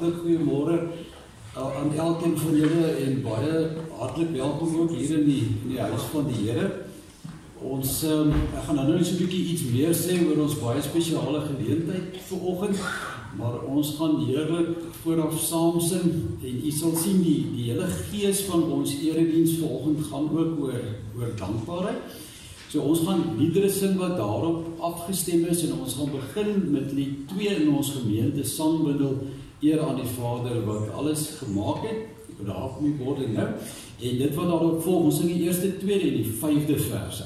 hartlik goeiemôre aan elkeen van julle en baie hartlik welkom ook hier in die huis van die Here. Ons ek gaan nou so 'n bietjie iets meer sê oor ons baie spesiale geleentheid vanoggend, maar ons gaan heerlik vooraf saam sing en u sal sien die hele gees van ons erediens vanoggend gaan ook oor dankbaarheid. So ons gaan liedere sing wat daarop afgestem is en ons gaan begin met lied 2 in ons gemeente sangbundel Eer aan die Vader wat alles gemaak het. Ek wil daar op my bord nou. En dit wat daarop volg, ons sing die eerste, tweede en die 5de verse.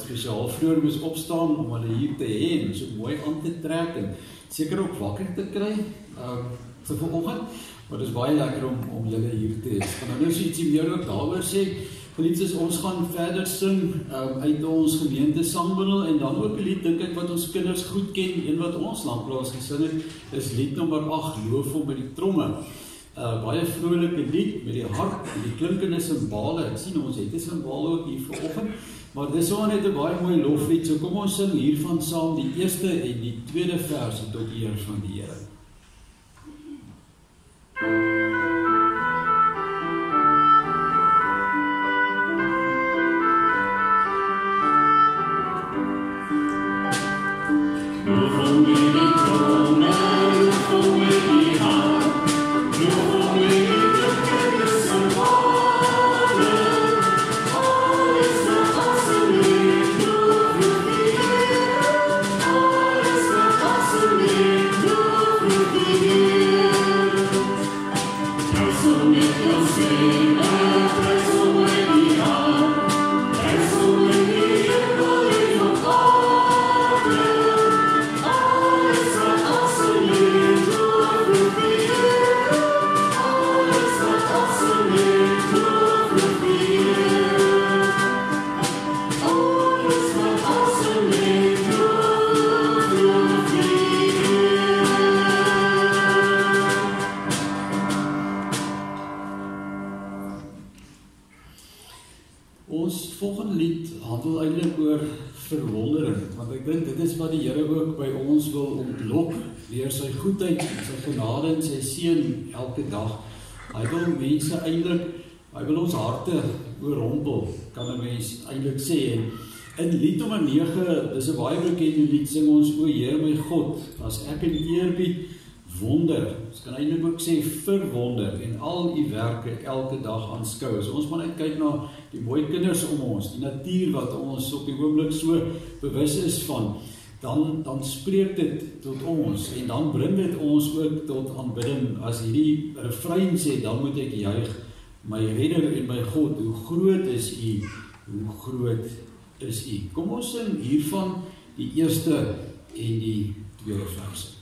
Spesiaal vroeër moes opstaan om hulle hier te hê en so mooi aan te trek en seker ook wakker te kry vir vanoggend, maar dit is baie lekker om julle hier te hê. Ek gaan nou so ietsie meer ook daaroor sê. Geliefdes, ons gaan verder sing uit ons gemeente sangbundel en dan ook 'n lied dink ek wat ons kinders goed ken, een wat ons lanklaas gesing het, is lied nommer 8, Loof hom met die tromme. Baie vrolike lied met die hart en die klinkende simbale. Ek sien ons het 'n simbaal ook hier vanoggend. Maar dis ook net 'n baie mooi loflied. So kom ons sing hiervan saam die eerste en die tweede verse tot eer van die Here. Loof Ons volgende lied handel eintlik oor verwondering, want ek dink dit is wat die Here ook by ons wil ontlok, deur sy goedheid, sy genade en sy seën elke dag. Hy wil mense eintlik, hy wil ons harte oorrompel, kan 'n mens eintlik sê. En in lied nommer 9, dis 'n baie bekende lied, sing ons: O Heer my God, as ek in eerbied wonder, ons kan eintlik ook sê verwonder, en al u werke elke dag aanskou. So ons moet net kyk na die mooi kinders om ons, die natuur wat ons op die oomblik so bewus is van, dan spreek dit tot ons, en dan bring dit ons ook tot aanbidding. As hierdie refrein sê, dan moet ek juig, my redder en my God, hoe groot is u, hoe groot is u. Kom ons sing hiervan die eerste en die tweede verse.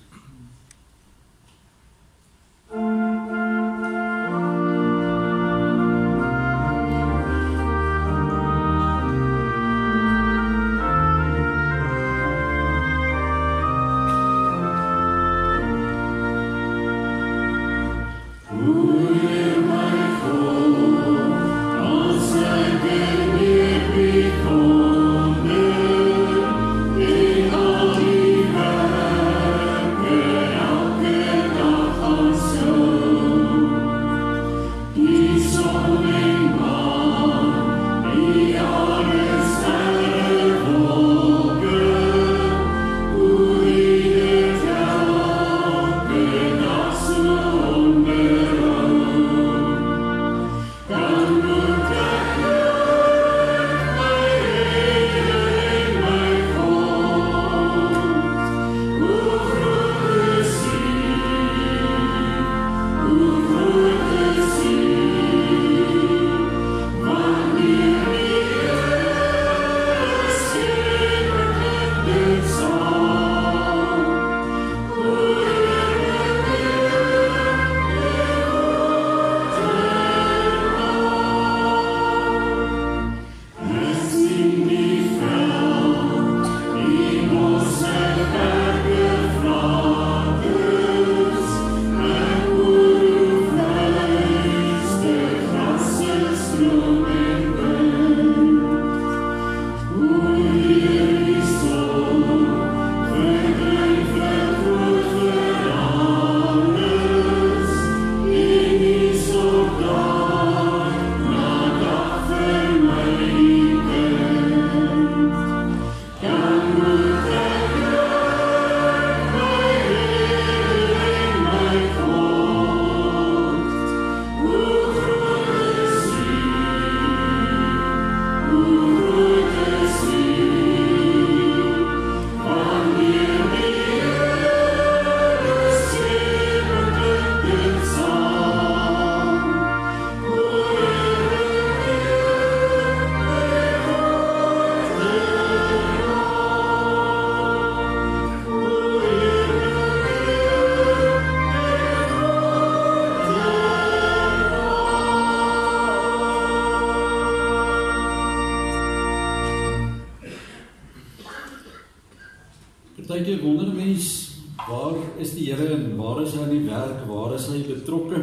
Partykeer wonder mens, waar is die Here en waar is hy aan die werk, waar is hy betrokke?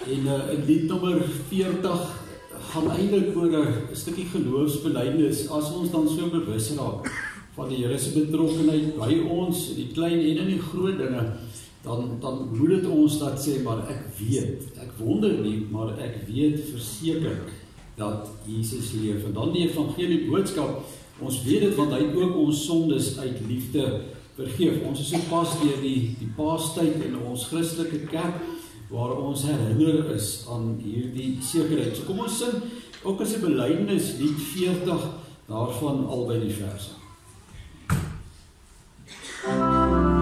En in lied nommer 40 gaan eintlik oor 'n stukkie geloofsbelydenis, as ons dan so bewus raak van die Here se betrokkenheid by ons, die klein en in die groot dinge, dan moet dit ons dat sê, maar ek weet, ek wonder nie, maar ek weet verseker dat Jesus leef. En dan die evangelie boodskap, ons weet dit, want hy het ook ons sondes uit liefde vergeef. Ons is so pas deur die Paastyd in ons Christelike kerk, waar ons herinner is aan hierdie sekerheid. So kom ons sing, ook as 'n belydenis, lied 40, daarvan albei die verse. Vergeef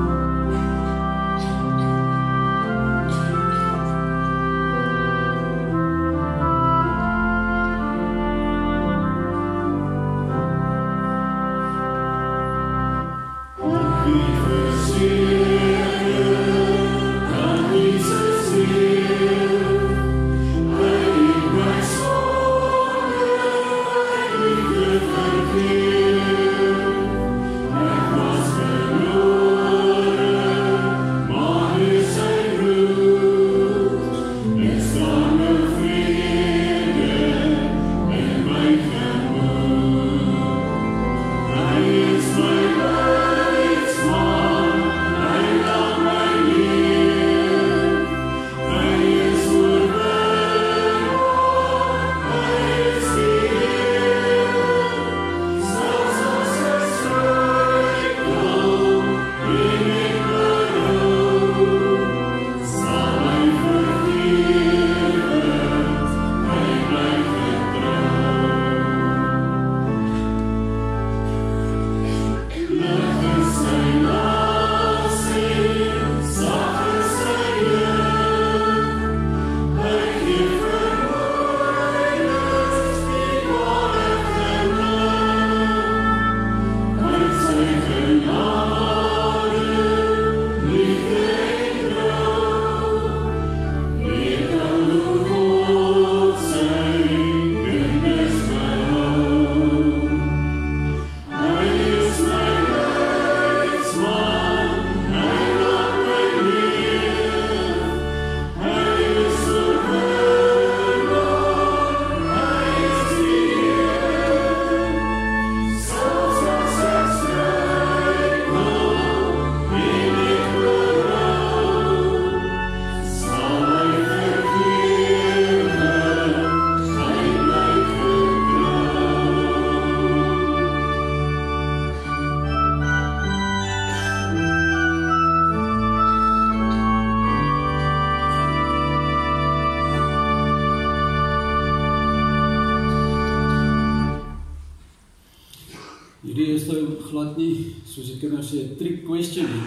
Hierdie is nou glad nie, soos die kinders sê, 'n trick question nie,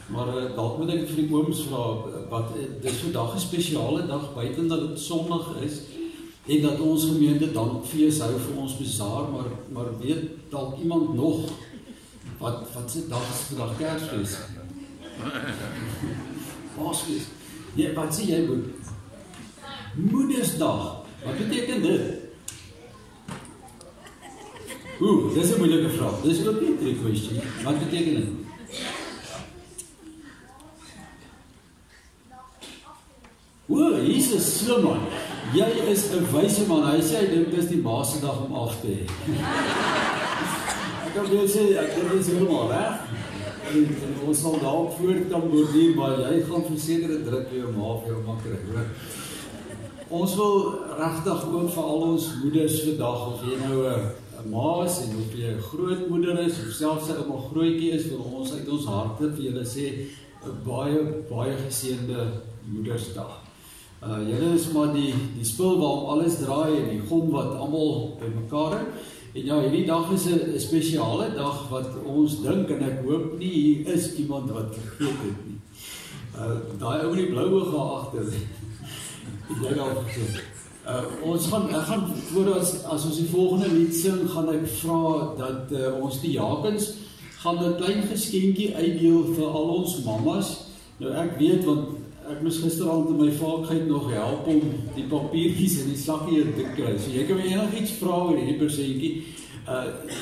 maar dalk moet ek vir die ooms vra, wat dit is vandag 'n spesiale dag buiten dat dit Sondag is en dat ons gemeente dankfees hou vir ons bazaar, maar weet dalk iemand nog wat se dag is vandag Kersfees? Paasfees. Ja, wat sê jy moet? Moedersdag. Wat beteken dit? Dis 'n moeilike vraag. Dis ook nie 'n trick question. Wat beteken dit? Hier's 'n slim man. Jy is 'n wyse man. Hy sê hy dink dis die ma se dag om af te hê. Ek kan wel sê ek dink dis heeltemal reg. En ons sal daarop voort kan borduur, maar jy gaan verseker 'n druk vir jou ma vir jou maklik, hoor. Ons wil regtig ook vir al ons moeders vandag, of jy nou 'n ma is en of jy 'n grootmoeder is of selfs 'n ouma grootjie is, vir ons uit ons harte vir julle sê 'n baie geseënde Moedersdag. Julle is maar die spul waarom alles draai en die gom wat almal bymekaar hou. En ja, hierdie dag is 'n spesiale dag wat ons dink, en ek hoop nie hier is iemand wat vergeet het nie. Daai ou met die blou oë daar agter. Ek dalk gesê. Ek gaan voor as ons die volgende lied sing, gaan ek vra dat ons die Jakens gaan 'n klein geskenkie uitdeel vir al ons mammas. Nou ek weet, want ek moes gisterand in my vaakheid nog help om die papiertjies in die sakkie te kry. So jy kan my enigiets vra oor hierdie persentjie.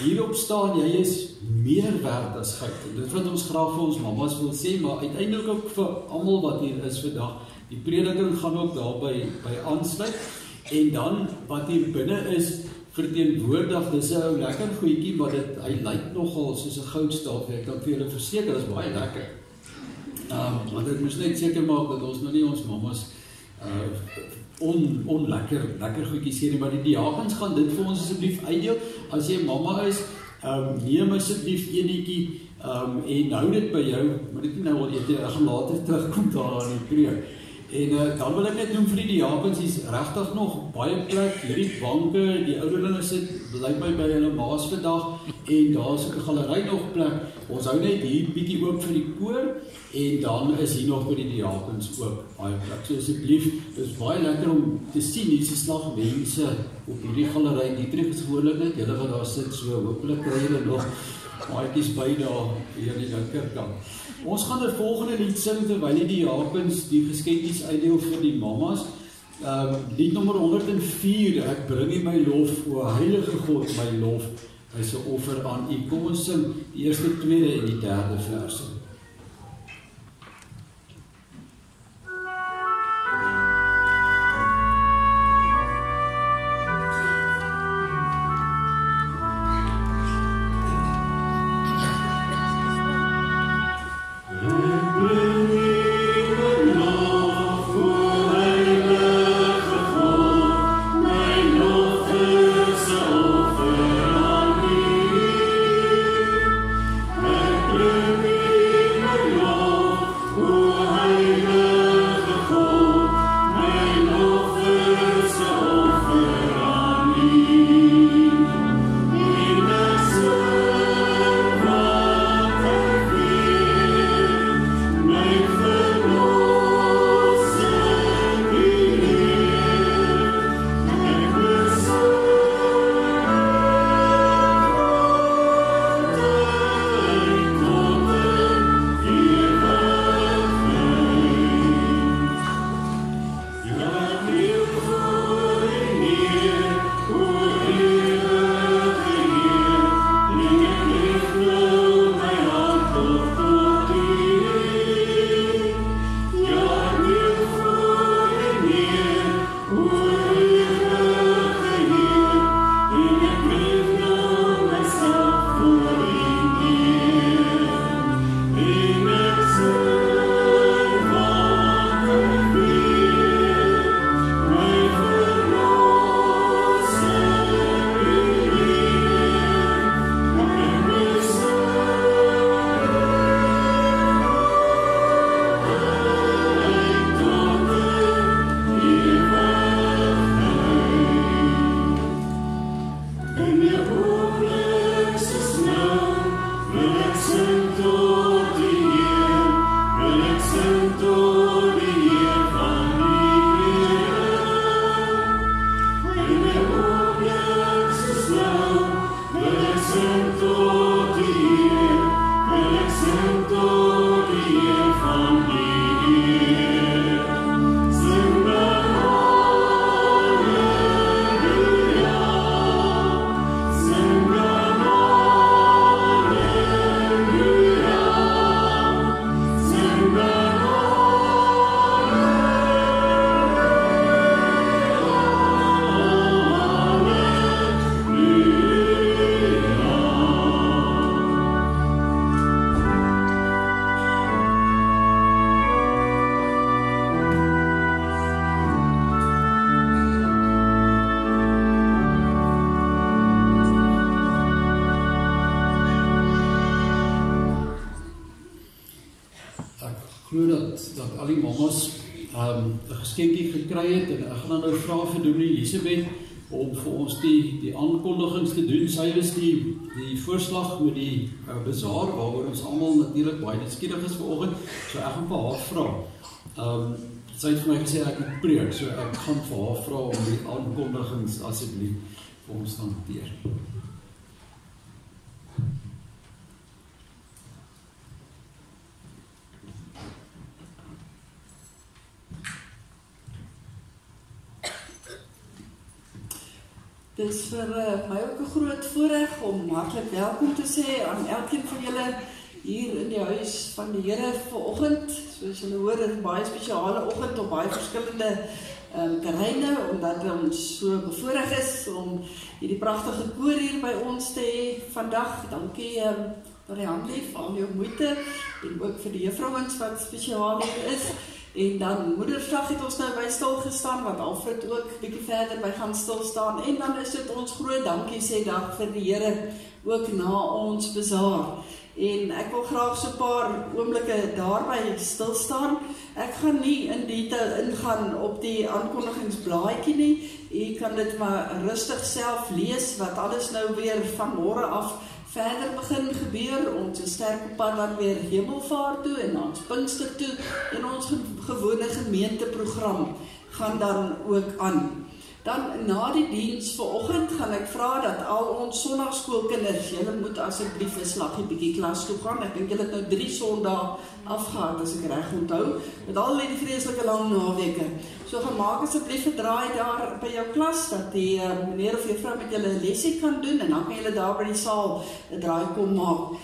Hierop staan, jy is meer werd as geld. Dit wat ons graag vir ons mammas wil sê, maar uiteindelik ook vir almal wat hier is vandag. Die prediking gaan ook daarby aansluit. En dan wat hier binne is verteenwoordig, dis 'n ou lekker goedjie, maar hy lyk nogal soos 'n goudstaaf. Ek kan vir julle verseker, dit is baie lekker. Want ek moes net seker maak dat ons nou nie ons mammas lekker goedjies gee nie, maar die Jakens gaan dit vir ons asseblief uitdeel. As jy mamma is, neem asseblief enetjie en hou dit by jou, maar dit nie nou al eet, ek gaan later terugkom daar aan die preek. En dan wil ek net noem vir die Jakens, hier's regtig nog baie plek, hierdie banke, die ouderlinge sit bly by hulle maas vandag, en daar's 'n galery nog plek. Ons hou net hier bietjie oop vir die koor, en dan is hier nog by die Jakens ook baie plek. So asseblief, dit is baie lekker om te sien, hier's 'n slag mense op hierdie galery. Dietrich is gewoonlik net, julle wat daar sit, so hopelik kry julle nog maatjies by daar hier in die linkerkant. Ons gaan 'n volgende lied sing terwyl die Jakens die geskenkies uitdeel vir die mammas. Lied nommer 104, ek bring U my lof, o heilige God, my lof is 'n offer aan U. Kom ons sing die eerste, tweede en die derde verse. Thank you. Dat al die mamas 'n geskenkie gekry het en ek gaan nou vra vir Dominee Elisabeth om vir ons die aankondigings te doen. Sy is die voorslag met die bazaar waaroor ons almal natuurlik baie nuuskierig is vanoggend. So ek gaan vir haar vra. Sy het vir my gesê ek moet preek, so ek gaan vir haar vra om die aankondigings asseblief vir ons te hanteer. Dit is vir my ook 'n groot voorreg om hartlik welkom te sê aan elkeen van julle hier in die huis van die Here vanoggend. Soos julle hoor, dit is 'n baie spesiale oggend op baie verskillende terreine, omdat ons so bevoorreg is om hierdie pragtige koor hier by ons te hê vandag. Dankie vir die handlief, vir al jou moeite en ook vir die juffrouens wat spesiaal hier is. En dan Moedersdag het ons nou by stil gestaan, wat Alfred ook 'n bietjie verder by gaan stil staan. En dan is dit ons groot dankie sê dag vir die Here ook na ons bazaar. En ek wil graag so 'n paar oomblikke daarby stil staan. Ek gaan nie in detail ingaan op die aankondigingsblaadjie nie. U kan dit maar rustig self lees wat alles nou weer van môre af verder begin gebeur. Ons sterk pad dan weer Hemelvaart toe en ons Pinkster toe en ons gewone gemeenteprogram gaan dan ook aan. Dan na die diens vanoggend gaan ek vra dat al ons sonnaarskoolkinders, julle moet asseblief 'n slaggie bietjie klas toe gaan. Ek dink julle het nou 3 Sondae afgehad as ek reg onthou, met al die vreeslike lang naweke. So gaan maak asseblief 'n draai daar by jou klas dat die meneer of juffrou met julle 'n lesie kan doen en dan kan julle daar by die saal 'n draai kom maak.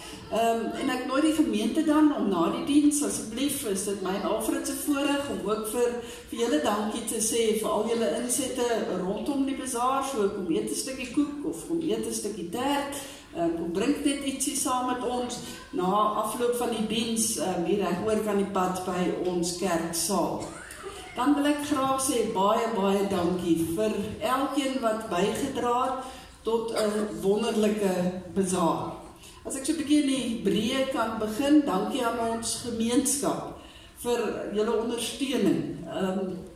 En ek nooi die gemeente dan om na die diens, asseblief, is dit my en Alfred se voorreg om ook vir julle dankie te sê vir al julle insette rondom die bazaar. So kom eet 'n stukkie koek of kom eet 'n stukkie tert. Kom drink net ietsie saam met ons na afloop van die diens hier regoor kan die pad by ons kerksaal. Dan wil ek graag sê baie dankie vir elkeen wat bygedra het tot 'n wonderlike bazaar. As ek so 'n bietjie in die breë kan begin, dankie aan ons gemeenskap vir julle ondersteuning.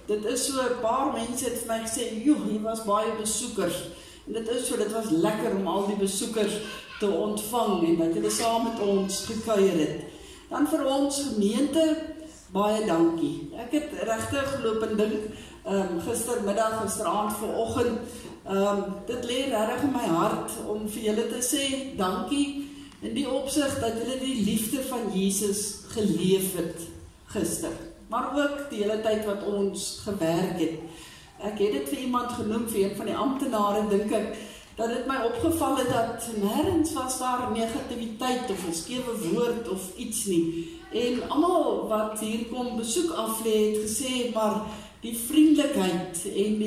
Dit is so 'n paar mense het vir my gesê, "Joh, hier was baie besoekers." En dit is so, dit was lekker om al die besoekers te ontvang en dat julle saam met ons gekuier het. Dan vir ons gemeente, baie dankie. Ek het regtig geloop en dink, gisteraand, vanoggend, dit lê regtig in my hart om vir julle te sê, dankie, in die opsig dat julle die liefde van Jesus geleef het gister. Maar ook die hele tyd wat ons gewerk het. Ek het dit vir iemand genoem, vir een van die amptenare, dink ek, dat dit my opgeval het dat nêrens was daar negativiteit of 'n skewe woord of iets nie. En almal wat hier kom besoek aflê het gesê, maar die vriendelikheid en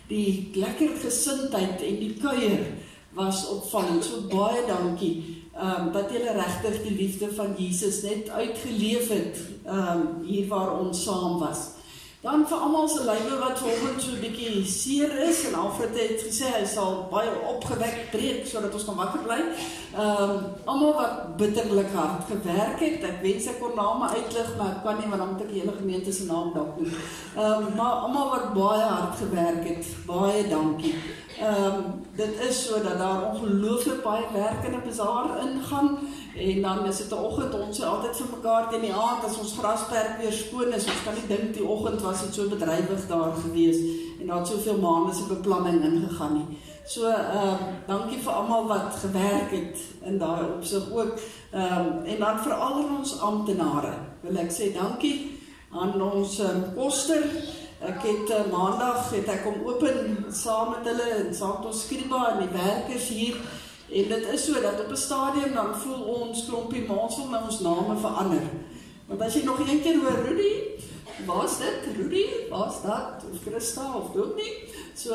die lekker gesindheid en die kuier was opvallend. So baie dankie dat julle regtig die liefde van Jesus net uitgeleef het hier waar ons saam was. Dan vir almal se lywe wat vanoggend so 'n bietjie seer is, en Alfred het gesê hy sal baie opgewek preek sodat ons kan wakker bly. Almal wat bitterlik hard gewerk het, ek wens ek kon name uitlig, maar ek kan nie, want dan moet ek die hele gemeente se naam dalk doen. Maar almal wat baie hard gewerk het, baie dankie. Dit is so dat daar ongelooflik baie werk in 'n bazaar ingaan. En dan is dit 'n oggend, ons sê altyd vir mekaar teen die aand as ons grasperk weer skoon is. Ons kan nie dink die oggend was dit so bedrywig daar gewees. en daar het soveel maande se beplanning ingegaan nie. So, dankie vir almal wat gewerk het in daai opsig ook, en dan vir al ons amptenare, wil ek sê dankie aan ons koster. Ek het maandag het ek kom open saam met hulle en saam met ons skriba en die werkers hier, en dit is so dat op 'n stadium dan voel ons klompie, maar ons wil nou ons name verander. Want as jy nog een keer hoor, Rudy, waar's dit? Rudy, waar's dat? Of Christa, of Dominee? So,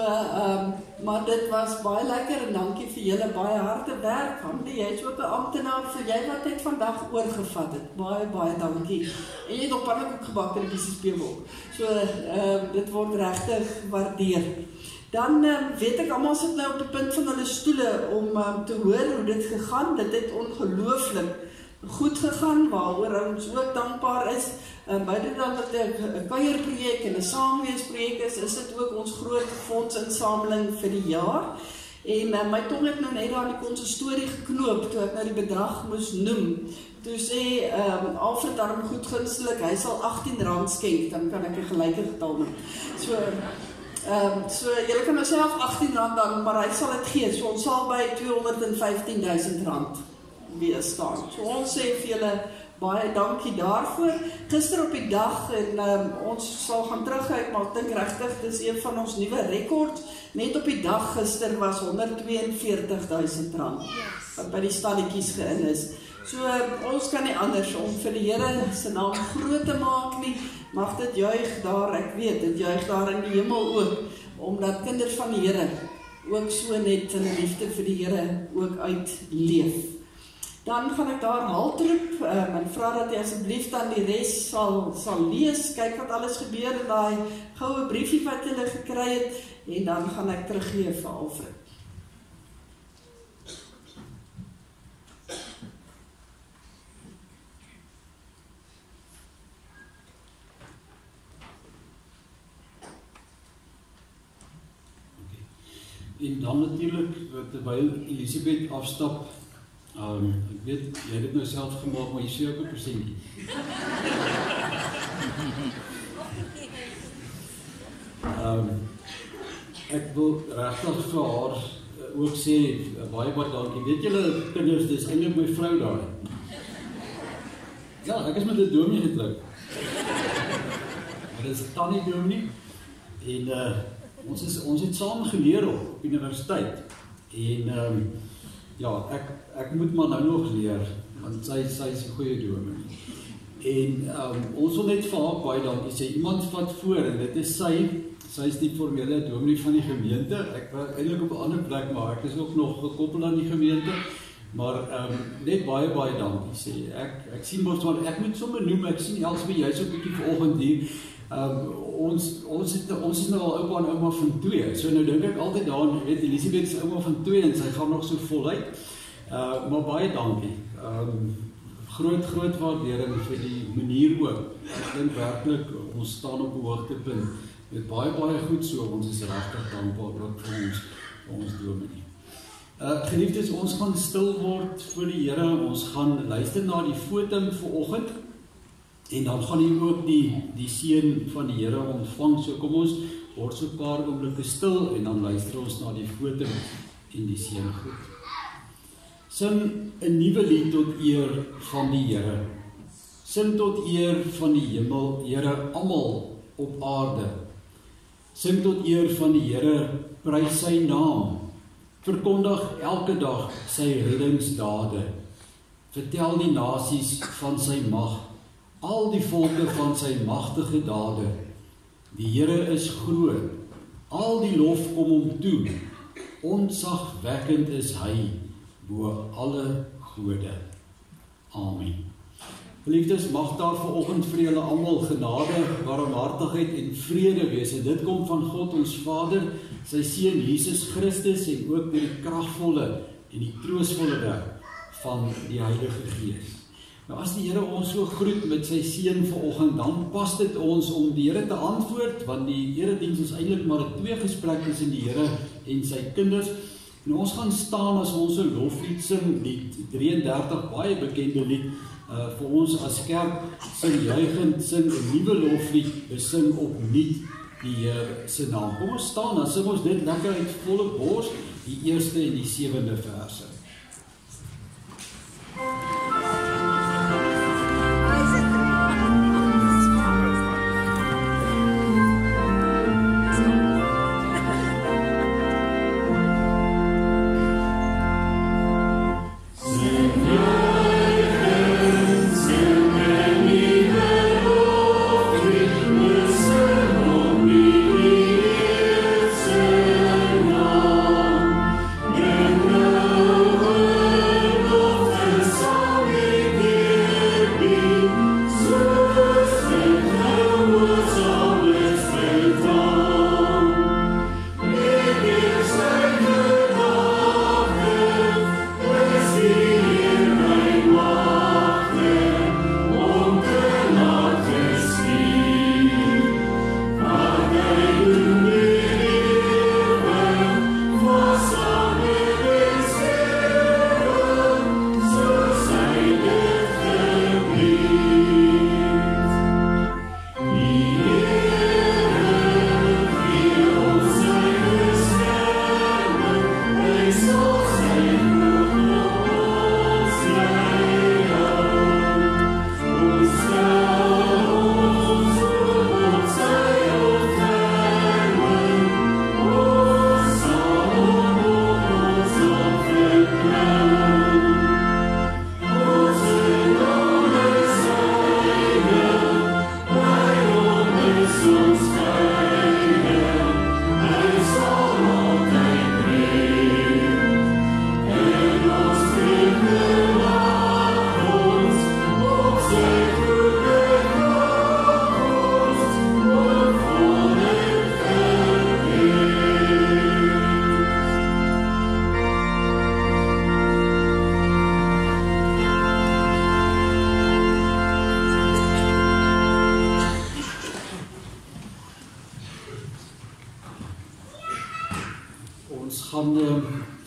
maar dit was baie lekker en dankie vir julle baie harde werk. Hamdi, jy is ook 'n amptenaar, vir jy wat het vandag oorgevat het. Baie, baie dankie. En jy het op pannekoek gebak in die Spiewolk. So, dit word regtig waardeer. Dan weet ek, almal sit nou op die punt van hulle stoele om te hoor hoe dit gegaan. Dit het ongelooflik goed gegaan, waaroor ons ook dankbaar is. Buiten dan dat dit 'n kuierprojek en 'n saamweesprojek is dit ook ons groot fondsinsameling vir die jaar. En my tong het nou net daar die konsistorie geknoop, toe ek nou die bedrag moes noem. Toe sê Alfred daarom goed gunstelik, hy sal R18 skenk, dan kan ek 'n gelyke getal noem. So julle kan myself R18 dan, maar hy sal dit gee, so ons sal by R215.000 weer staan. So ons sê vir julle baie dankie daarvoor. Gister op die dag, en ons sal gaan terugkyk, maar ek dink regtig, dis een van ons nuwe rekords. Net op die dag gister was R142.000 wat by die stalletjies geïn is. So ons kan nie anders om vir die Here se naam groot te maak nie. Mag dit juig daar, ek weet, dit juig daar in die hemel ook, omdat kinders van die Here ook so net in liefde vir die Here ook uitleef. Dan gaan ek daar halt roep, en vra dat jy asseblief dan die res sal lees, kyk wat alles gebeur in daai goue briefie wat jy gekry het, en dan gaan ek teruggee vir Alfred. En dan natuurlijk, terwyl Elisabeth afstap, ek weet, jy het dit nou self gemaak, maar jy sê ook 'n persentjie. Ek wil regtig vir haar ook sê, baie dankie. Weet julle, kinders, dis eintlik my vrou daar. Ja, ek is met 'n dominee getroud. Maar dis 'n tannie dominee, en ons het saam geleer op universiteit. En ja, ek moet maar nou nog leer, want sy is 'n goeie dominee. En ons wil net vir haar baie dankie sê. Iemand vat voor, en dit is sy is die formele dominee van die gemeente. Ek was eintlik op 'n ander plek, maar ek is ook nog gekoppel aan die gemeente. Maar net baie dankie sê. Ek sien mos, want ek moet sommer noem, ek sien Elsbie, jy's ook 'n bietjie vanoggend hier. Ons is nou al oupa en ouma van 2, so nou dink ek altyd daaraan, jy weet, Elisabeth is ouma van 2 en sy gaan nog so voluit, maar baie dankie, groot waardering vir die manier ook, ek dink werklik, ons staan op 'n hoogtepunt, met baie goed so, ons is regtig dankbaar ook vir ons dominee. Geliefdes, ons gaan stil word vir die Here, ons gaan luister na die fotum vanoggend, en dan gaan jy ook die seën van die Here ontvang. So kom ons word so 'n paar oomblikke stil en dan luister ons na die foto en die seën goed. Sing 'n nuwe lied tot eer van die Here. Sing tot eer van die hemel, Here, almal op aarde. Sing tot eer van die Here, prys sy naam. Verkondig elke dag sy reddingsdade. Vertel die nasies van sy mag. Al die volke van sy magtige dade. Die Here is groot, al die lof kom hom toe. Ontzagwekkend is hy bo alle gode. Amen. Geliefdes, mag daar vanoggend vir julle almal genade, barmhartigheid en vrede wees. En dit kom van God ons Vader, sy Seun Jesus Christus en ook deur die kragvolle en die troostvolle werk van die Heilige Gees. Nou as die Here ons so groet met sy seën vanoggend, dan pas dit ons om die Here te antwoord, want die erediens is eintlik maar 'n tweegesprek tussen die Here en sy kinders. En ons gaan staan as ons 'n loflied sing, lied 33, baie bekende lied vir ons as kerk, sing juigend, sing 'n nuwe loflied, besing opnuut die Heer se naam. Kom ons staan, dan sing ons dit lekker uit volle bors, die eerste en die 7de verse.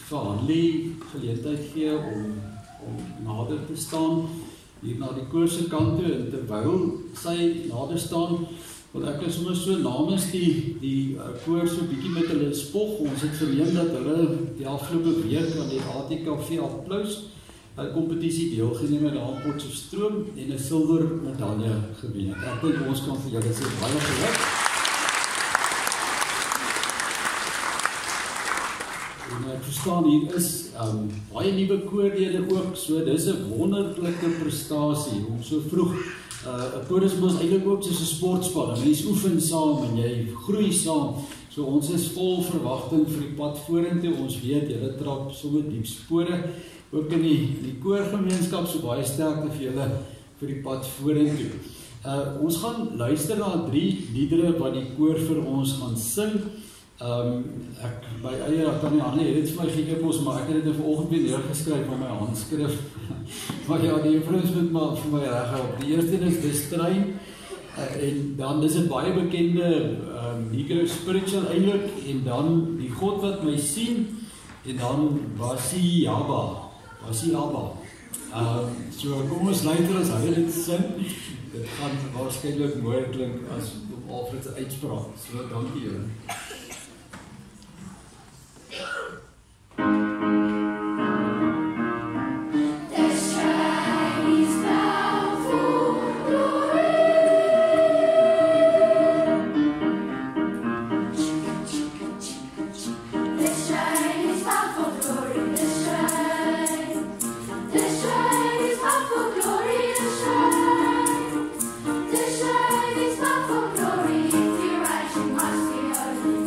Vir Hanlie geleentheid gee om nader te staan hier na die koor se kant toe, en terwyl sy nader staan, wil ek sommer so namens die koor so bietjie met hulle spog. Ons het verneem dat hulle die afgelope week aan die ATKV Applaus kompetisie deelgeneem het daar in Potchefstroom en 'n silwer medalje gewen het. Ek dink ons kan vir julle sê baie geluk. En ek verstaan hier is baie nuwe koorlede ook, so dis 'n wonderlike prestasie om so vroeg. 'n Koor is mos eintlik ook soos 'n sportspan. Mense oefen saam en jy groei saam. So ons is vol verwagting vir die pad vorentoe. Ons weet julle trap sommer diep spore ook in die koorgemeenskap, so baie sterkte vir julle vir die pad vorentoe. Ons gaan luister na 3 liedere wat die koor vir ons gaan sing. Ek by eie kan nie Hanlie het dit vir my geëpos, maar ek het dit vanoggend weer neergeskryf op my handskrif. Maar ja, die juffrouens moet maar vir my reg help. Die eerste is Dis Trein, en dan is dit baie bekende Negro Spiritual eintlik, en dan Die God wat my sien, en dan Wasie Abba. So kom ons luister as hy dit sing. Dit gaan waarskynlik mooi klink as op Alfred se uitspraak. So dankie julle. This shine is not for glory, if you're right, you must be early.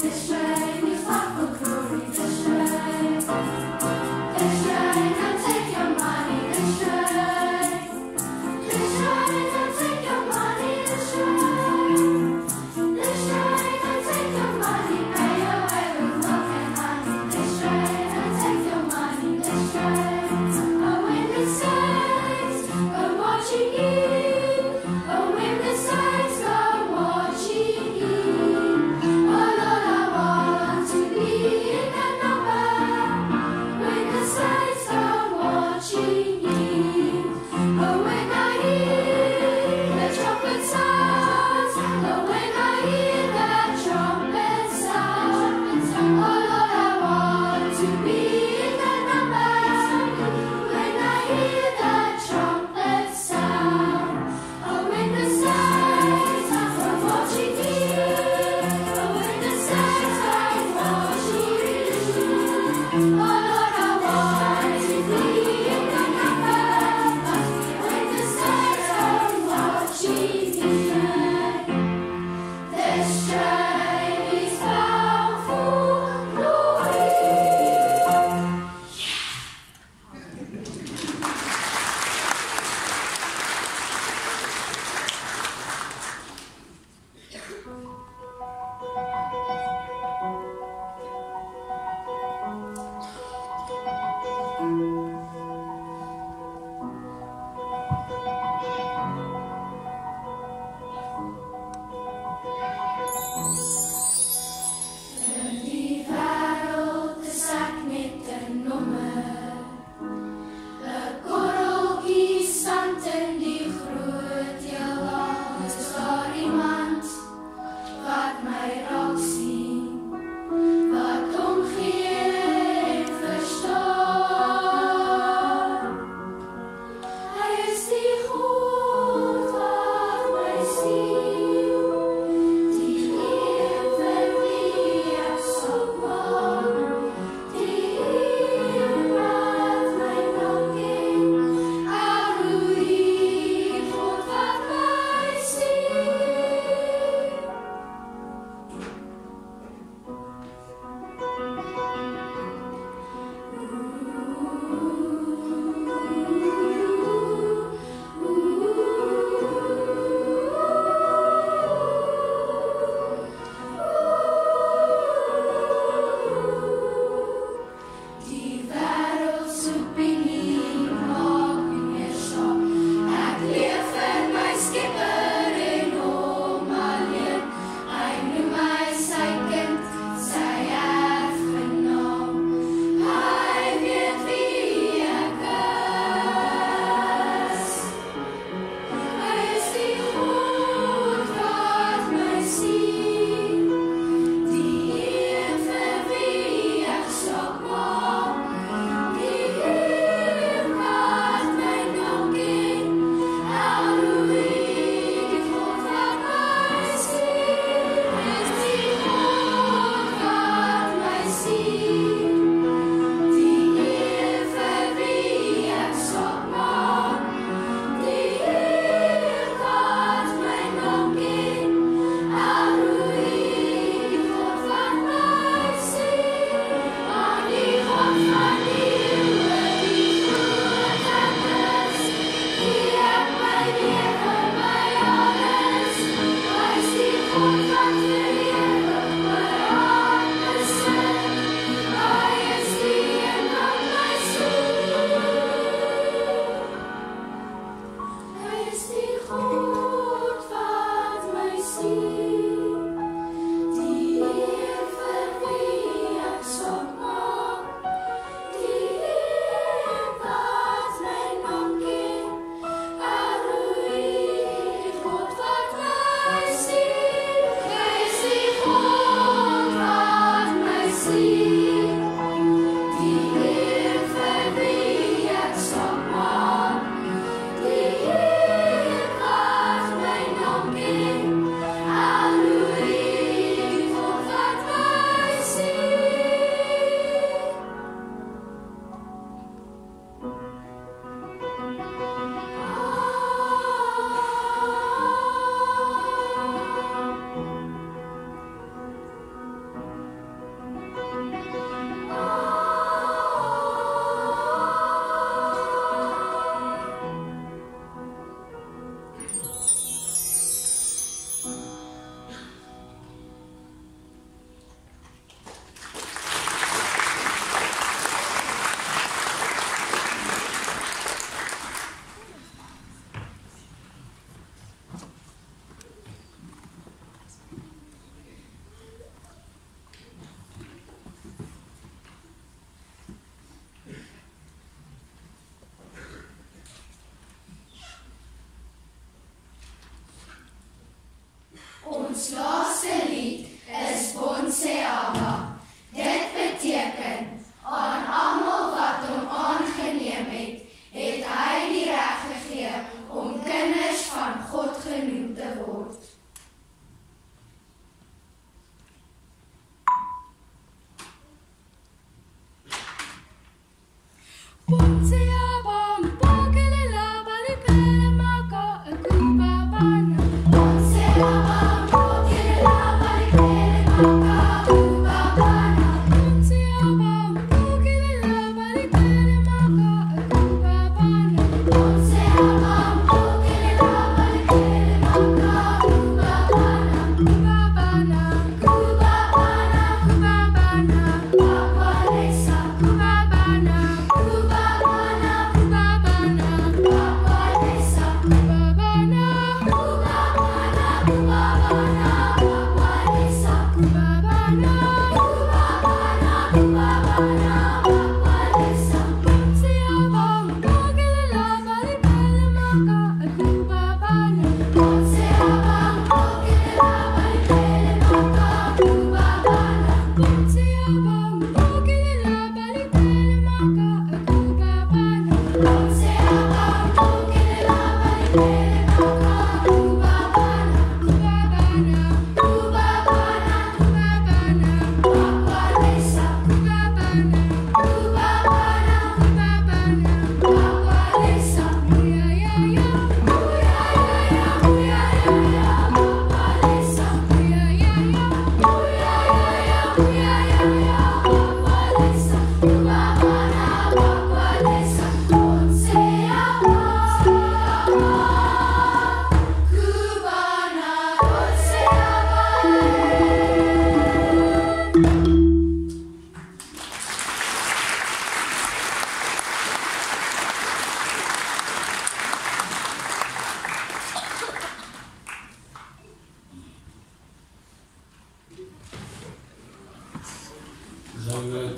Ons laaste lied is Bonseaba. Dit beteken, aan almal wat hom aangeneem het, het hy die reg gegee om kinders van God genoem te word.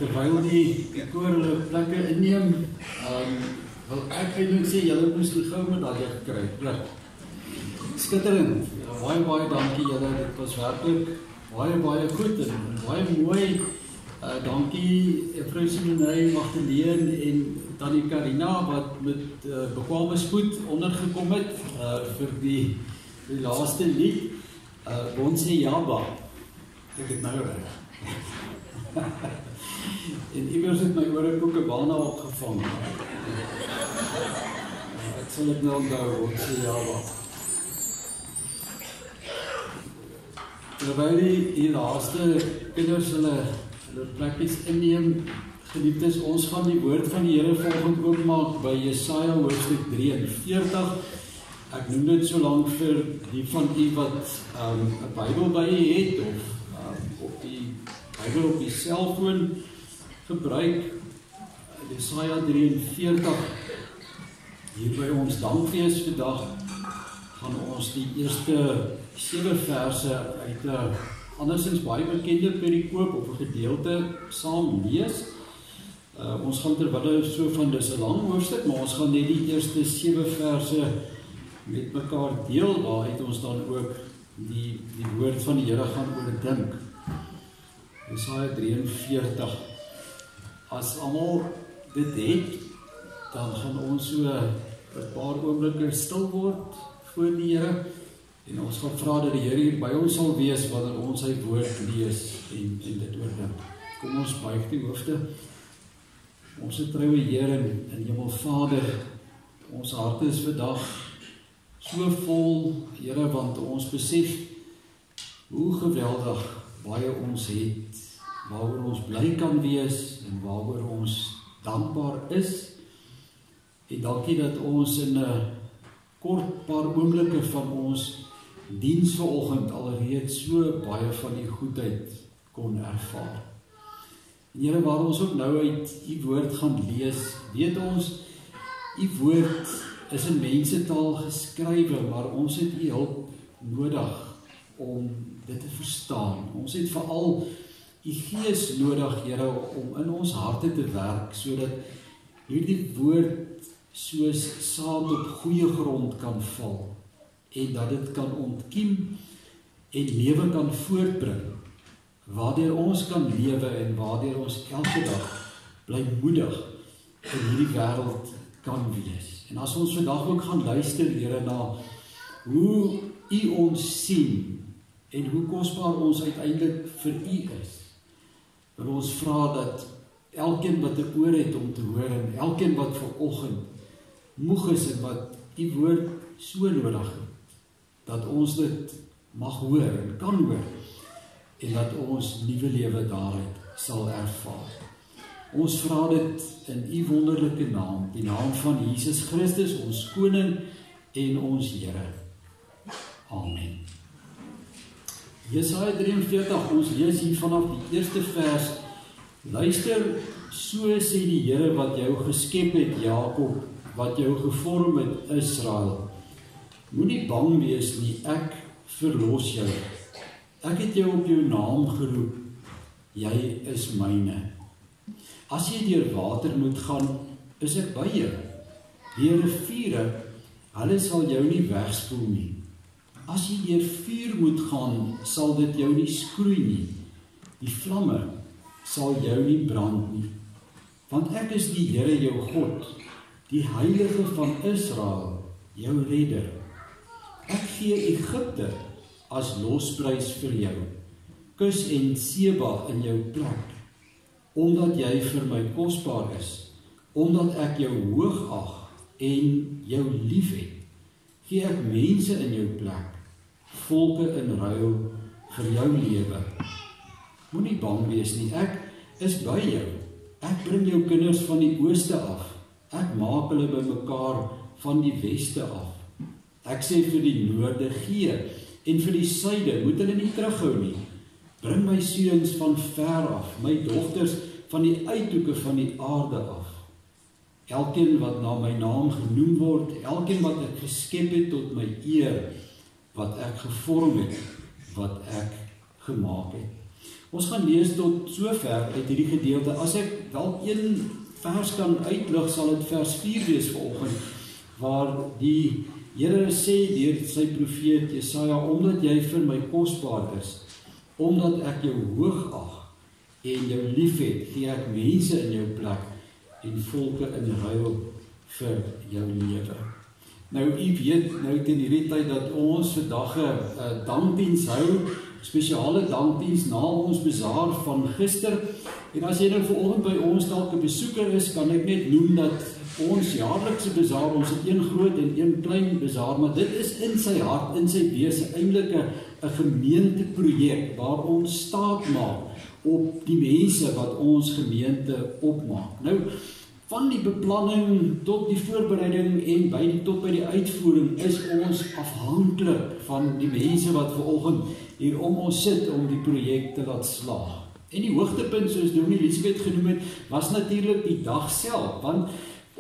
Terwyl die koor hulle plekke inneem, wil ek eintlik sê, julle moes die goue medalje gekry. Ja. Skitterend. Baie dankie julle. Dit was werklik baie goed en baie mooi. Dankie Juffrou Simonay, Magdalene en Tannie Karina wat met bekwame spoed ondergekom het vir die laaste lied. Bonse Jaba. Ek het nou reg. En iewers het my ore Kookaburra opgevang. Ek sal dit nou onthou, Bonse Jaba. Terwyl die laaste kinders hulle plekkies inneem, geliefdes, ons gaan die woord van die Here volgende oopmaak by Jesaja hoofstuk 43. Ek noem dit so lank vir die van u wat 'n Bybel by u het of op die Bybel op die selfoon gebruik. Jesaja 43. Hier by ons dankfees vandag gaan ons die eerste 7 verse uit 'n andersins baie bekende perikoop of 'n gedeelte saam lees. Ons gaan terwyl so van dis 'n lang hoofstuk, maar ons gaan net die eerste 7 verse met mekaar deel, waaruit ons dan ook die woord van die Here gaan oordink. Jesaja 43. As almal dit het, dan gaan ons so 'n paar oomblikke stil word voor die Here. En ons gaan vra dat die Here hier by ons sal wees wanneer ons sy woord lees en dit oordink. Kom ons buig die hoofde. Ons troue Here en Hemelvader, ons harte is vandag so vol, Here, want ons besef hoe geweldig baie ons het, waaroor ons bly kan wees en waaroor ons dankbaar is. En dankie dat ons in 'n kort paar oomblikke van ons diens vanoggend alreeds so baie van die goedheid kon ervaar. En Here, waar ons ook nou uit u woord gaan lees, weet ons, u woord is in mensetaal geskrywe, maar ons het u hulp nodig om dit te verstaan. Ons het veral u Gees nodig, Here, om in ons harte te werk, sodat hierdie woord soos saad op goeie grond kan val, en dat dit kan ontkiem en lewe kan voortbring, waardeur ons kan lewe en waardeur ons elke dag blymoedig in hierdie wêreld kan wees. En as ons vandag ook gaan luister, Here, na hoe u ons sien en hoe kosbaar ons uiteindelik vir u is, wil ons vra dat elkeen wat 'n oor het om te hoor, en elkeen wat vanoggend moeg is en wat die woord so nodig het, dat ons dit mag hoor en kan hoor, en dat ons nuwe lewe daaruit sal ervaar. Ons vra dit in u wonderlike naam, die naam van Jesus Christus, ons koning en ons Here. Amen. Jesaja 43, ons lees hier vanaf die eerste vers. Luister, so sê die Here wat jou geskep het, Jakob, wat jou gevorm het, Israel. Moenie bang wees nie, ek verlos jou. Ek het jou op jou naam geroep, jy is myne. As jy deur water moet gaan, is ek by jou. Deur riviere, hulle sal jou nie wegspoel nie. As jy deur vuur moet gaan, sal dit jou nie skroei nie. Die vlamme sal jou nie brand nie. Want ek is die Here jou God, die Heilige van Israel, jou redder. Ek gee Egipte as losprys vir jou, Kus en Seba in jou plek, omdat jy vir my kosbaar is, omdat ek jou hoog ag en jou lief het, gee ek mense in jou plek, volke in ruil vir jou lewe. Moenie bang wees nie, ek is by jou. Ek bring jou kinders van die ooste af. Ek maak hulle bymekaar van die weste af. Ek sê vir die noorde gee en vir die suide moet hulle nie terughou nie. Bring my seuns van ver af, my dogters van die uithoeke van die aarde af. Elkeen wat na my naam genoem word, elkeen wat ek geskep het tot my eer, wat ek gevorm het, wat ek gemaak het. Ons gaan lees tot sover uit hierdie gedeelte. As ek dalk een vers kan uitlig, sal dit vers 4 wees vanoggend, waar die Here sê deur sy profeet Jesaja, omdat jy vir my kosbaar is, omdat ek jou hoog ag en jou lief het, gee ek mense in jou plek en volke in ruil vir jou lewe. Nou, u weet nou teen hierdie tyd dat ons vandag 'n dankdiens hou, spesiale dankdiens na ons bazaar van gister. En as jy nou vanoggend by ons dalk 'n besoeker is, kan ek net noem dat ons jaarlikse bazaar, ons het een groot en een klein bazaar, maar dit is in sy hart, in sy wese eintlik 'n gemeenteprojek waar ons staat maak op die mense wat ons gemeente opmaak. Nou, van die beplanning tot die voorbereiding en tot by die uitvoering is ons afhanklik van die mense wat vanoggend hier om ons sit om die projek te laat slaag. En die hoogtepunt, soos Dominee Elisabeth genoem het, was natuurlik die dag self, want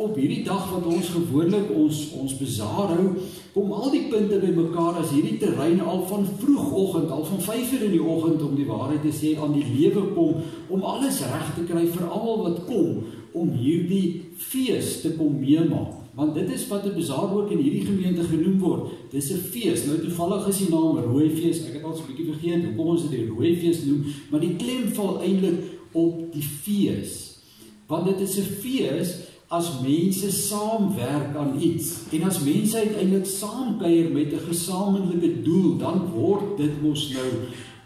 op hierdie dag wat ons gewoonlik ons bazaar hou, kom al die punte by mekaar as hierdie terrein al van vroegoggend, al van 5 in die oggend om die waarheid te sê, aan die lewe kom, om alles reg te kry vir almal wat kom, om hierdie fees te kom meemaak. Want dit is wat 'n bazaar ook in hierdie gemeente genoem word. Dis 'n fees. Nou toevallig is die naam Rooifees. Ek het al so 'n bietjie vergeet hoekom ons dit die Rooifees noem, maar die klem val eintlik op die fees. Want dit is 'n fees as mense saamwerk aan iets. En as mense uiteindelik saamkuier met 'n gesamentlike doel, dan word dit mos nou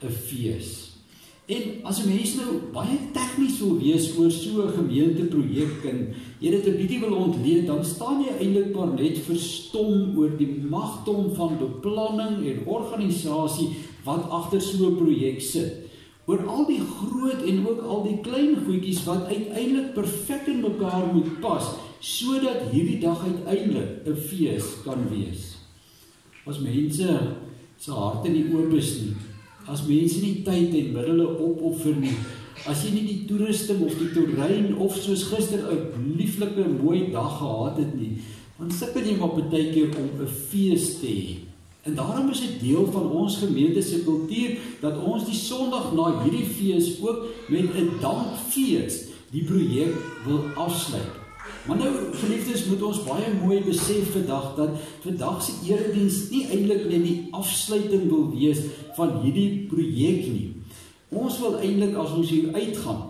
'n fees. En as 'n mens nou baie tegnies wil wees oor so 'n gemeenteprojek en jy dit 'n bietjie wil ontleed, dan staan jy eintlik maar net verstom oor die magdom van beplanning en organisasie wat agter so 'n projek sit. Oor al die groot en ook al die klein goedjies wat uiteindelik perfek in mekaar moet pas, sodat hierdie dag uiteindelik 'n fees kan wees. As mense se harte nie oop is nie, as mense nie tyd en middele opoffer nie, as jy nie die toerusting of die terrein of soos gister 'n lieflike mooi dag gehad het nie, dan sukkel jy maar baie keer om 'n fees te hê. En daarom is dit deel van ons gemeente se kultuur dat ons die Sondag na hierdie fees ook met 'n dankfees die projek wil afsluit. Maar nou, geliefdes, moet ons baie mooi besef vandag dat vandag se erediens nie eintlik net die afsluiting wil wees van hierdie projek nie. Ons wil eintlik, as ons hier uitgaan,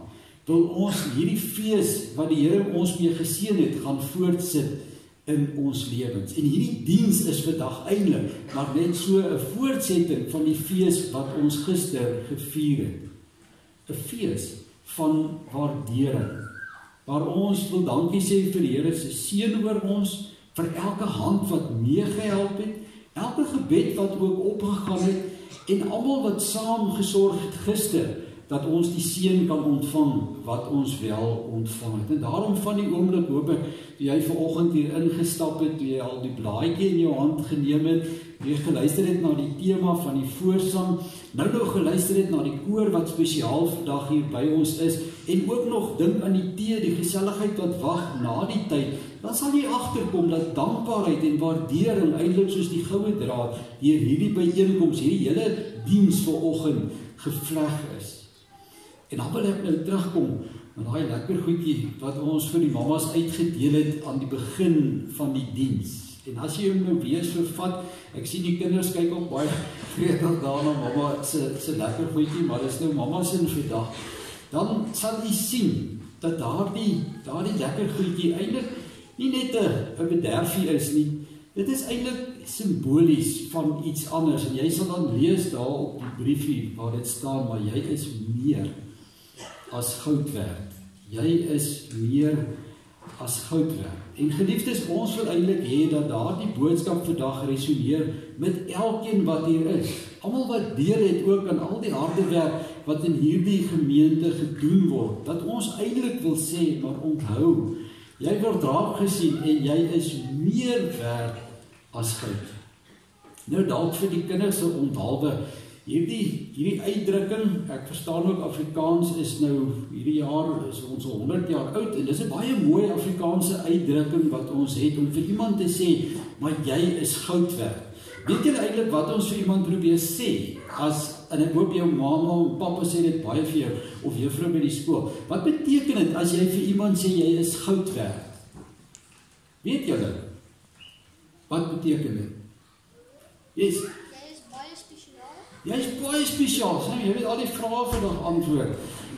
wil ons hierdie fees wat die Here ons mee geseën het, gaan voortsit in ons lewens. En hierdie diens is vandag eintlik maar net so 'n voortsetting van die fees wat ons gister gevier het. 'n Fees van waardering. waar ons wil dankie sê vir die Here se seën oor ons, vir elke hand wat meegehelp het, elke gebed wat ook opgegaan het, en almal wat saam gesorg het gister, dat ons die seën kan ontvang wat ons wel ontvang het. En daarom van die oomblik hoop ek, toe jy vanoggend hier ingestap het, toe jy al die blaadjie in jou hand geneem het, toe jy geluister het na die tema van die voorsang, nou nog geluister het na die koor wat spesiaal vandag hier by ons is, en ook nog dink aan die tee, die geselligheid wat wag na die tyd, dan sal jy agterkom dat dankbaarheid en waardering eintlik soos die goue draad deur hierdie byeenkoms, hierdie hele diens vanoggend gevleg is. En dan wil ek nou terugkom met daai lekker goedjie wat ons vir die mammas uitgedeel het aan die begin van die diens. En as jy hom nou weer so vat, ek sien die kinders kyk ook baie gretig daarna mamma se lekker goedjie, maar dis nou mamma se vandag. Dan sal jy sien dat daardie lekker goedjie eintlik nie net 'n bederfie is nie. Dit is eintlik simbolies van iets anders. En jy sal dan lees daar op die briefie waar dit staan, maar jy is meer as goud werd. Jy is meer as goud werd. En geliefdes, ons wil eintlik hê dat daardie boodskap vandag resoneer met elkeen wat hier is. Almal wat deel het ook aan al die harde werk wat in hierdie gemeente gedoen word. Dat ons eintlik wil sê, maar onthou, jy word raak gesien en jy is meer werd as goud. Nou dalk vir die kinders se onthaalwe, hierdie uitdrukking, ek verstaan ook Afrikaans is nou, hierdie jaar is ons 100 jaar oud, en dis 'n baie mooi Afrikaanse uitdrukking wat ons het, om vir iemand te sê, maar jy is goud werd. Weet julle eintlik wat ons vir iemand probeer sê, en ek hoop jou mamma en pappa sê dit baie vir jou, of juffrou by die skool, wat beteken dit as jy vir iemand sê, jy is goud werd? Weet julle? Wat beteken dit? Yes. Jy is baie spesiaal, jy weet al die vrae vandag antwoord,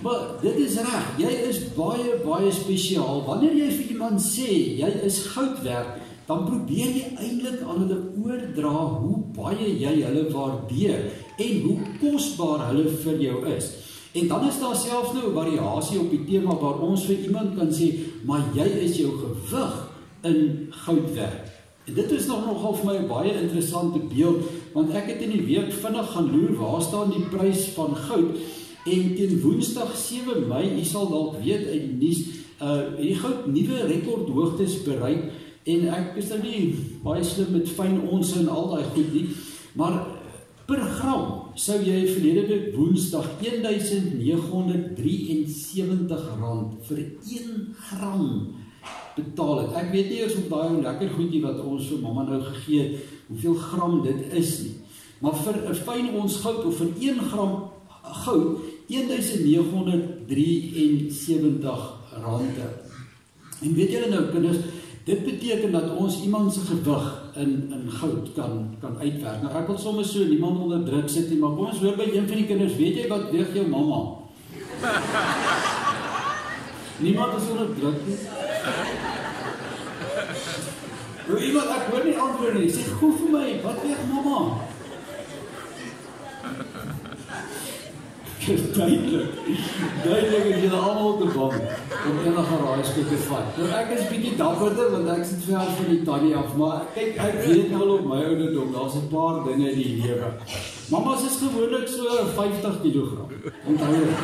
maar dit is reg, jy is baie spesiaal. Wanneer jy vir iemand sê, jy is goud werd, dan probeer jy eintlik aan hulle oordra hoe baie jy hulle waardeer, en hoe kosbaar hulle vir jou is. En dan is daar selfs nou 'n variasie op die tema, waar ons vir iemand kan sê, maar jy is jou gewig in goud werd. En dit is nogal vir my 'n baie interessante beeld, want ek het in die week vinnig gaan loer, waar staan die prys van goud, en teen Woensdag 7 Mei, jy sal dalk weet uit die nuus, die goud nuwe rekordhoogtes bereik, en ek is nou nie baie slim met fyn ons en al daai goed nie, maar per gram sou jy verlede week Woensdag R1973 vir 1 gram betaal het. Ek weet nie eers of daai lekker goedjie wat ons vir mamma nou gegee het, hoeveel gram dit is nie. Maar vir 'n fyn ons goud, of vir 1 gram goud, R1973. En weet julle nou, kinders, dit beteken dat ons iemand se gewig in goud kan uitwerk. Nou ek wil sommer so niemand onder druk sit nie, maar kom ons hoor by een van die kinders, weet jy wat weeg jou mamma? Niemand is onder druk nie. Nou iemand, ek hoor nie antwoord nie, sê goed vir my, wat weeg mamma? Duidelik is julle almal te bang om enige raaiskoek te vat. Nou ek is bietjie dapperder, want ek sit ver van die tannie af, maar kyk, ek weet nou op my ouderdom, daar's 'n paar dinge in die lewe. Mamma's is gewoonlik so 50 kg, onthou dit.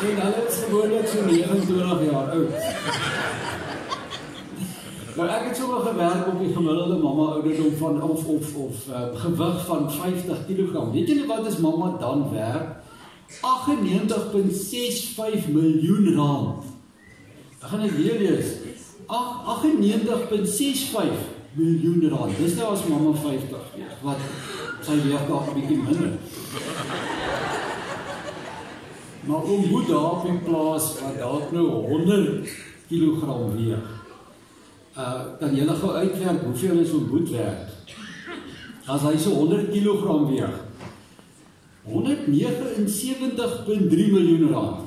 En hulle is gewoonlik so 29 jaar oud. Nou ek het sommer gewerk op die gemiddelde mamma ouderdom van of gewig van 50 kg. Weet julle wat is mamma dan werd? 98,65 miljoen rand. Ek gaan dit weer lees. 98,65 miljoen rand. Dis nou as mamma 50 weeg. Wat sy weeg dalk 'n bietjie minder. Maar om hoe daar op die plaas wat dalk nou 100 kg weeg. Kan julle gou uitwerk hoeveel is om boet werd? As hy so 100 kg weeg, 179,3 miljoen rand.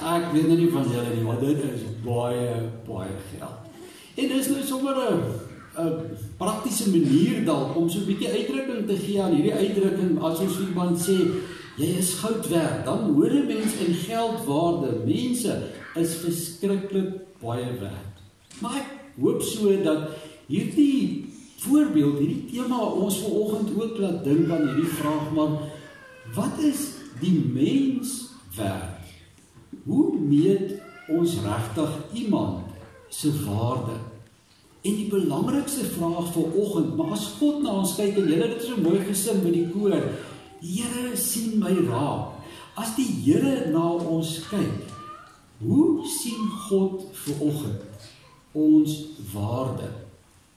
Ek weet nie van julle nie, maar dit is baie geld. En dit is nou sommer 'n praktiese manier dalk om so 'n bietjie uitdrukking te gee aan hierdie uitdrukking. As ons iemand sê, jy is goud werd, dan hoor 'n mens in geldwaarde. Mense, is verskriklik baie werd. Maar ek hoop so dat hierdie voorbeeld, hierdie tema ons vanoggend ook laat dink aan hierdie vraag, maar wat is die mens werd? Hoe meet ons regtig iemand se waarde? En die belangrikste vraag vanoggend, maar as God na ons kyk, en julle het dit so mooi gesing met die koor, die Here sien my raak. As die Here na ons kyk, hoe sien God vanoggend ons waarde?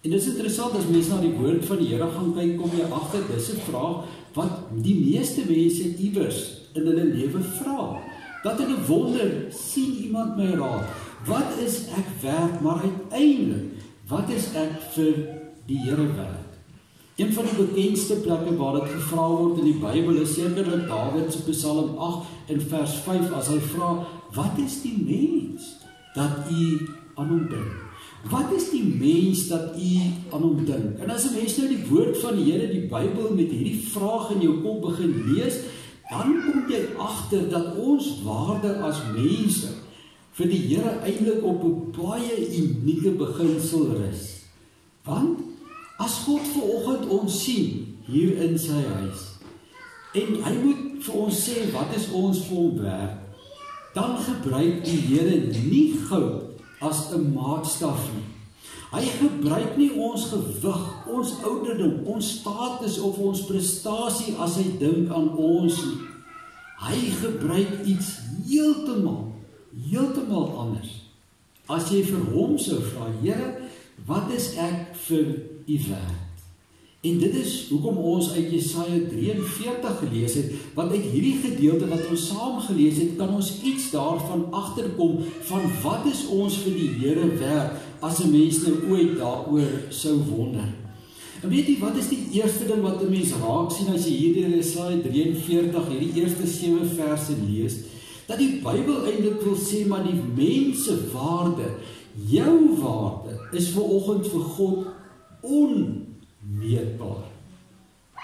En dit is interessant, as mense na die woord van die Here gaan kyk, kom jy agter, dis 'n vraag wat die meeste mense iewers in hulle lewe vra. Dat hulle wonder, sien iemand my raak? Wat is ek werd? Maar uiteindelik, wat is ek vir die Here werd? Een van die bekendste plekke waar dit gevra word in die Bybel is sekerlik Dawid se Psalm 8 in vers 5, as hy vra, wat is die mens dat u aan hom dink? Wat is die mens dat u aan hom dink? En as 'n mens nou die woord van die Here, die Bybel, met hierdie vraag in jou kop begin lees, dan kom jy agter dat ons waarde as mense vir die Here eintlik op 'n baie unieke beginsel rus. Want as God vanoggend ons sien hier in sy huis, en hy moet vir ons sê wat is ons vir hom werd, dan gebruik die Here nie goud as 'n maatstaf nie. Hy gebruik nie ons gewig, ons ouderdom, ons status of ons prestasie as hy dink aan ons nie. Hy gebruik iets heeltemal anders. As jy vir hom sou vra, Here, wat is ek vir u werd? En dit is hoekom ons uit Jesaja 43 gelees het, want uit hierdie gedeelte wat ons saam gelees het, kan ons iets daarvan agterkom, van wat is ons vir die Here werd, as 'n mens nou ooit daaroor sou wonder. En weet jy, wat is die eerste ding wat 'n mens raak sien, as jy hierdie Jesaja 43, hierdie eerste 7 verse lees, dat die Bybel eintlik wil sê, maar die mens se waarde, jou waarde, is vanoggend vir God onmeetbaar.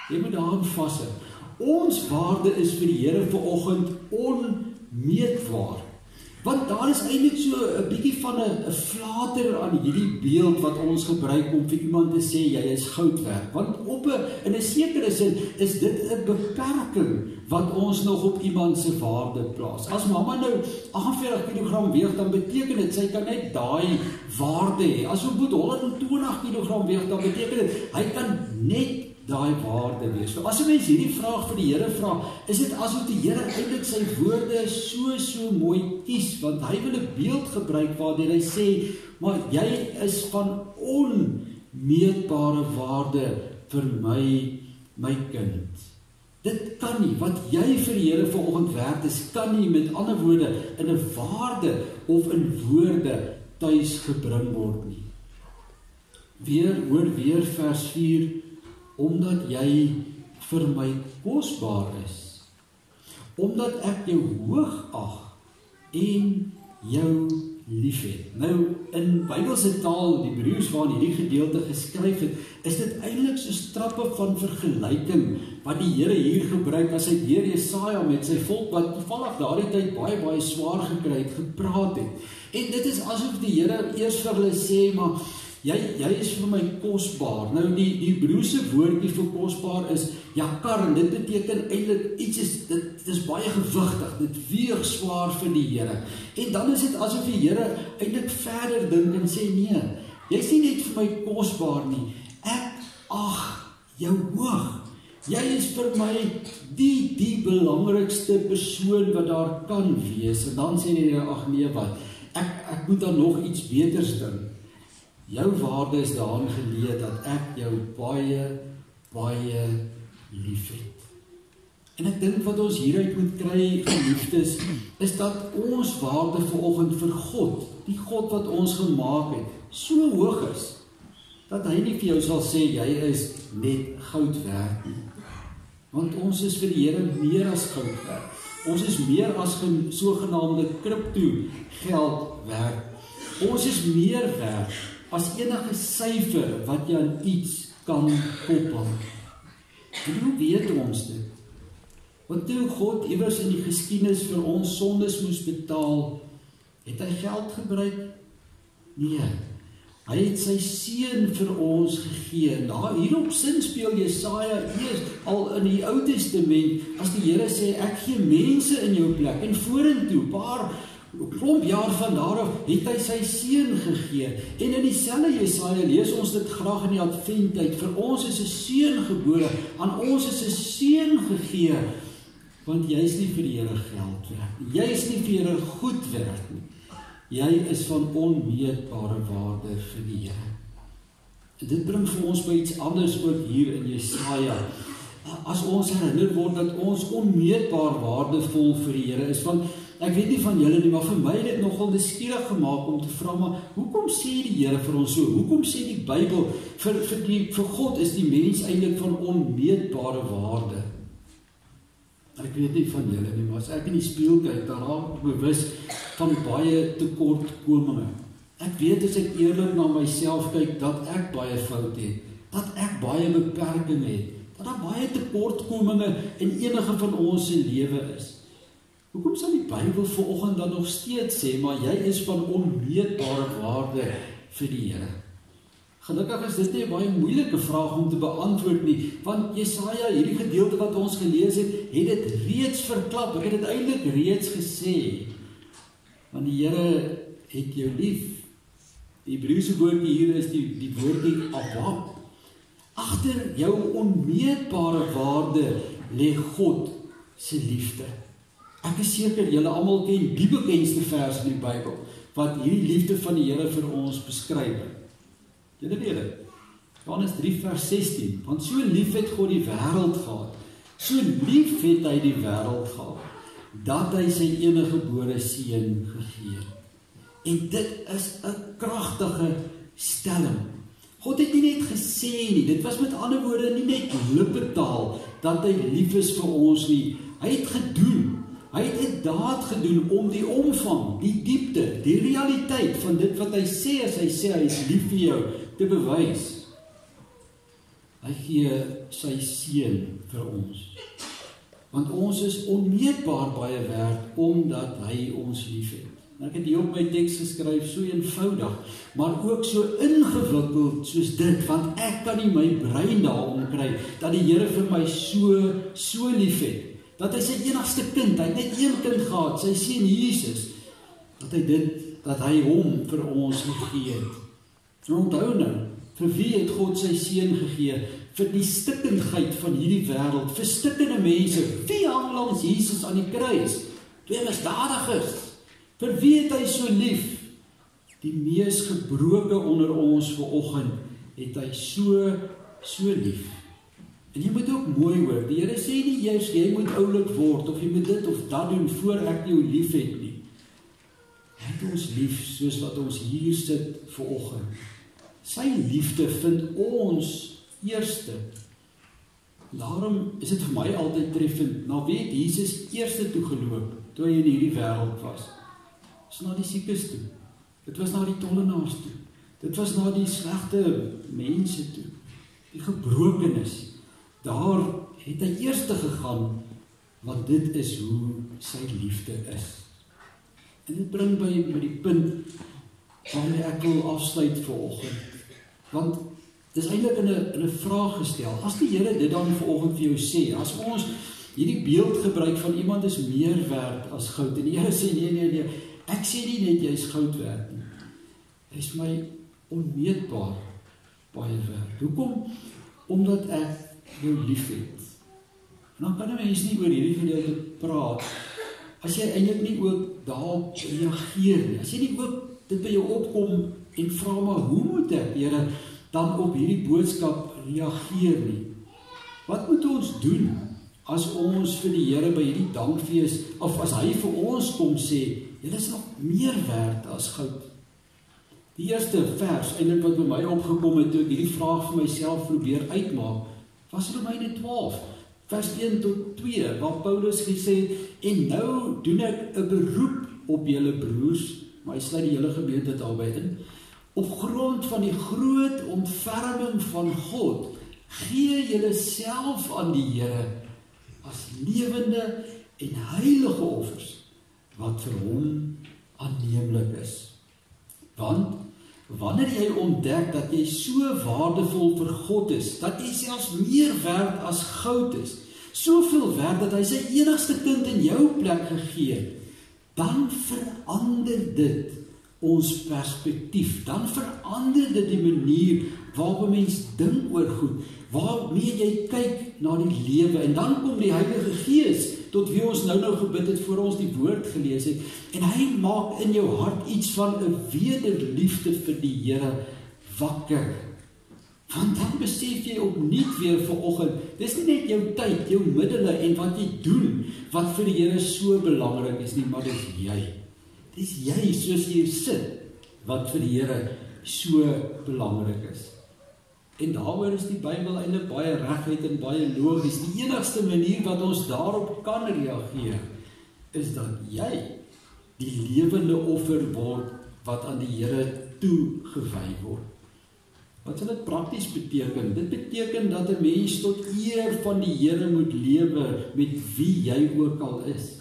Jy moet daaraan vashou. Ons waarde is vir die Here vanoggend onmeetbaar. Want daar is eintlik so 'n bietjie van 'n flater aan hierdie beeld wat ons gebruik om vir iemand te sê jy is goud werd. Want in 'n sekere sin is dit 'n beperking wat ons nog op iemand se waarde plaas. As mamma nou 48 kg weeg, dan beteken dit sy kan net daai waarde hê. As ons moet 120 kg weeg, dan beteken dit hy kan net daai waarde wees. So as 'n mens hierdie vraag vir die Here vra, is dit asof die Here eintlik sy woorde so mooi kies, want hy wil 'n beeld gebruik waardeur hy sê, maar jy is van onmeetbare waarde vir my kind. Dit kan nie, wat jy vir die Here vanoggend werd is, kan nie met ander woorde in 'n waarde of in woorde tuis gebring word nie. Weer vers 4, omdat jy vir my kosbaar is, omdat ek jou hoog ag en jou liefhet. Nou, in Bybelse taal, die Hebreëus waarin hierdie gedeelte geskryf het, is dit eintlik so trappe van vergelyking wat die Here hier gebruik as hy deur Jesaja met sy volk, wat toevallig daardie tyd baie swaar gekry het, gepraat het. En dit is asof die Here eers vir hulle sê, maar jy is vir my kosbaar. Nou die Hebreëse woordjie vir kosbaar is jakar, en dit beteken eintlik dit is baie gewigtig, dit weeg swaar vir die Here. En dan is dit asof die Here eintlik verder dink en sê, nee, jy is nie net vir my kosbaar nie, ek ag jou hoog. Jy is vir my die belangrikste persoon wat daar kan wees. En dan sê die Here, ag nee, wat? Ek moet dan nog iets beters dink. Jou waarde is daarin geleë dat ek jou baie liefhet. En ek dink wat ons hieruit moet kry, geliefdes, is dat ons waarde vanoggend vir God, die God wat ons gemaak het, so hoog is, dat hy nie vir jou sal sê, jy is net goud werd nie. Want ons is vir die Here meer as goud werd. Ons is meer as sogenaamde kripto geld werd. Ons is meer werd as enige syfer wat jy aan iets kan koppel. En hoe weet ons dit? Want toe God iewers in die geskiedenis vir ons sondes moes betaal, Het hy geld gebruik? Nee. Hy het sy seun vir ons gegee. Hier op sin speel Jesaja eers al in die Ou Testament, as die Here sê, ek gee mense in jou plek, en vorentoe, paar klomp jaar van daaraf, het hy sy seun gegee. En in dieselfde Jesaja lees ons dit graag in die adventtyd, vir ons is 'n seun gebore, aan ons is 'n seun gegee, want jy is nie vir die Here geld werd nie, jy is nie vir die Here goed werd nie. Jy is van onmeetbare waarde vir die Here. En dit bring vir ons by iets anders ook hier in Jesaja. As ons herinner word dat ons onmeetbaar waardevol vir die Here is, want ek weet nie van julle nie, maar vir my het dit nogal nuuskierig gemaak om te vra, maar hoekom sê die Here vir ons so? Hoekom sê die Bybel, vir God is die mens eintlik van onmeetbare waarde? Ek weet nie van julle nie, maar as ek in die spieël kyk, dan raak ek bewus van baie tekortkominge. Ek weet as ek eerlik na myself kyk, dat ek baie fout het, dat ek baie beperking het, dat daar baie tekortkominge in enige van ons se lewe is. Hoekom sal die Bybel vanoggend dan nog steeds sê, maar jy is van onmeetbare waarde vir die Here? Gelukkig is dit nie 'n baie moeilike vraag om te beantwoord nie, want Jesaja, hierdie gedeelte wat ons gelees het dit reeds verklap, ek het dit eintlik reeds gesê, want die Here het jou lief. Die Hebreëse woordjie hier is die woordjie Abba. Agter jou onmeetbare waarde lê God se liefde. Ek is seker julle almal ken die bekendste vers in die Bybel, wat hierdie liefde van die Here vir ons beskryf. Julle weet dit. Johannes 3 vers 16, want so lief het God die wêreld gehad, so lief het hy die wêreld gehad, dat hy sy enige gebore seun gegee het. En dit is 'n kragtige stelling. God het nie net gesê nie, dit was met ander woorde nie net lippetaal, dat hy lief is vir ons nie, hy het gedoen. Hy het 'n daad gedoen om die omvang, die diepte, die realiteit van dit wat hy sê as hy sê hy is lief vir jou, te bewys. Hy gee sy seun vir ons. Want ons is onmeetbaar baie werd, omdat hy ons lief het. Ek het hier op my teks geskryf, so eenvoudig, maar ook so ingewikkeld soos dit, want ek kan nie my brein daarom kry, dat die Here vir my so lief het. Dat hy sy enigste kind, hy het net een kind gehad, sy seun Jesus, dat hy hom vir ons gegee het. En onthou nou, vir wie het God sy seun gegee? Vir die stikkendheid van hierdie wêreld, vir stikkende mense. Wie hang langs Jesus aan die kruis? 2 misdadigers. Vir wie het hy so lief? Die mees gebroke onder ons vanoggend het hy so lief. En jy moet ook mooi hoor, die Here sê nie juist, jy moet oulik word, of jy moet dit of dat doen, voor ek jou lief het nie. Hy het ons lief, soos wat ons hier sit vanoggend. Sy liefde vind ons eerste. Daarom is dit vir my altyd treffend, na wie het Jesus eerste toe geloop, toe hy in hierdie wêreld was? Dit was na die siekes toe, dit was na die tollenaars toe, dit was na die slegte mense toe, die gebrokenis. Daar het hy eerste gegaan, want dit is hoe sy liefde is. En dit bring by die punt waarmee ek wil afsluit vanoggend. Want dis eintlik in 'n vraag gestel. As die Here dit dan vanoggend vir jou sê, as ons hierdie beeld gebruik van iemand is meer werd as goud, en die Here sê nee, ek sê nie net jy is goud werd nie. Hy is my onmeetbaar baie werd. Hoekom? Omdat ek jou lief het. En dan kan 'n mens nie oor hierdie gedeelte praat, as jy eintlik nie ook daarop reageer nie, as jy nie ook dit by jou opkom en vra maar, hoe moet ek, Here, dan op hierdie boodskap reageer nie? Wat moet ons doen, as ons vir die Here by hierdie dankfees, of as hy vir ons kom sê, julle is nog meer werd as goud? Die eerste vers, eintlik wat by my opgekom het, toe ek hierdie vraag vir myself probeer uitmaak, was Romeine 12, vers 1 tot 2, waar Paulus gesê het, en nou doen ek 'n beroep op julle broers, maar hy sluit die hele gemeente daarby in, op grond van die groot ontferming van God, gee julle self aan die Here, as lewende en heilige offers, wat vir hom aanneemlik is. Want wanneer jy ontdek dat jy so waardevol vir God is, dat jy selfs meer werd as goud is, soveel werd dat hy sy enigste kind in jou plek gegee het, dan verander dit ons perspektief, dan verander dit die manier waarop 'n mens dink oor goed, waarmee jy kyk na die lewe, en dan kom die Heilige Gees, tot wie ons nou gebid het voor ons die woord gelees het, en hy maak in jou hart iets van 'n wederliefde vir die Here wakker. Want dan besef jy opnuut weer vanoggend, dis nie net jou tyd, jou middele en wat jy doen, wat vir die Here so belangrik is nie, maar dis jy. Dis jy soos jy hier sit, wat vir die Here so belangrik is. En daaroor is die Bybel eintlik baie reguit en baie logies. Die enigste manier wat ons daarop kan reageer, is dat jy die lewende offer word, wat aan die Here toegewy word. Wat sal dit prakties beteken? Dit beteken dat 'n mens tot eer van die Here moet lewe, met wie jy ook al is.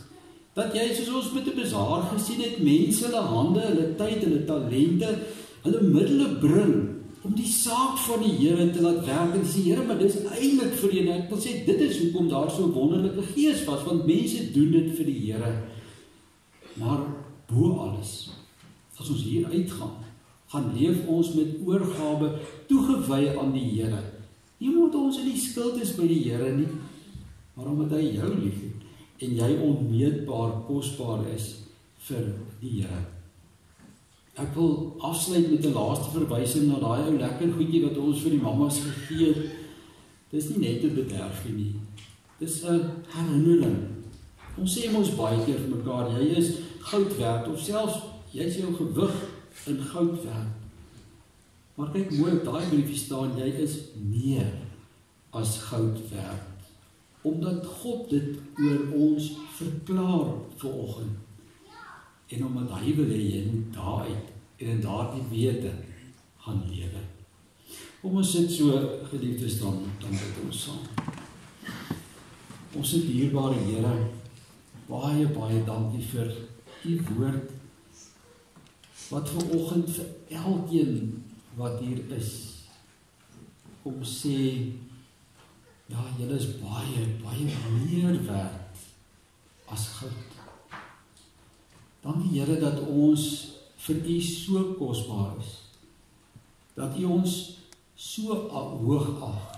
Dat jy, soos ons met 'n bazaar gesien het, mense hulle hande, hulle tyd, hulle talente, hulle middele bring, om die saak van die Here te laat werk, en sê, Here, maar dis eintlik vir jy, ek wil sê, dit is hoekom daar so wonderlike gees was, want mense doen dit vir die Here. Maar bo alles, as ons hier uitgaan, gaan leef ons met oorgawe toegewy aan die Here. Nie omdat ons in die skuld is by die Here nie, maar omdat hy jou liefhet, en jy onmeetbaar kosbaar is vir die Here. Ek wil afsluit met 'n laaste verwysing na daai ou lekker goedjie wat ons vir die mammas gegee het. Dis nie net 'n bederfie nie. Dis 'n herinnering. Ons sê ons baie keer vir mekaar, jy is goud werd, of selfs jy is jou gewig in goud werd. Maar kyk mooi op daai briefie staan, jy is meer as goud werd. Omdat God dit oor ons verklaar vanoggend. En omdat hy wil hê jy moet daaruit en in daardie wete gaan lewe. Kom ons sit so, geliefdes, dan bid ons saam. Ons dierbare Here, baie, baie dankie vir die woord, wat vanoggend vir elkeen wat hier is, kom sê, ja, julle is baie, baie meer werd as goud. Dankie Here dat ons vir U so kosbaar is, dat U ons so hoog ag,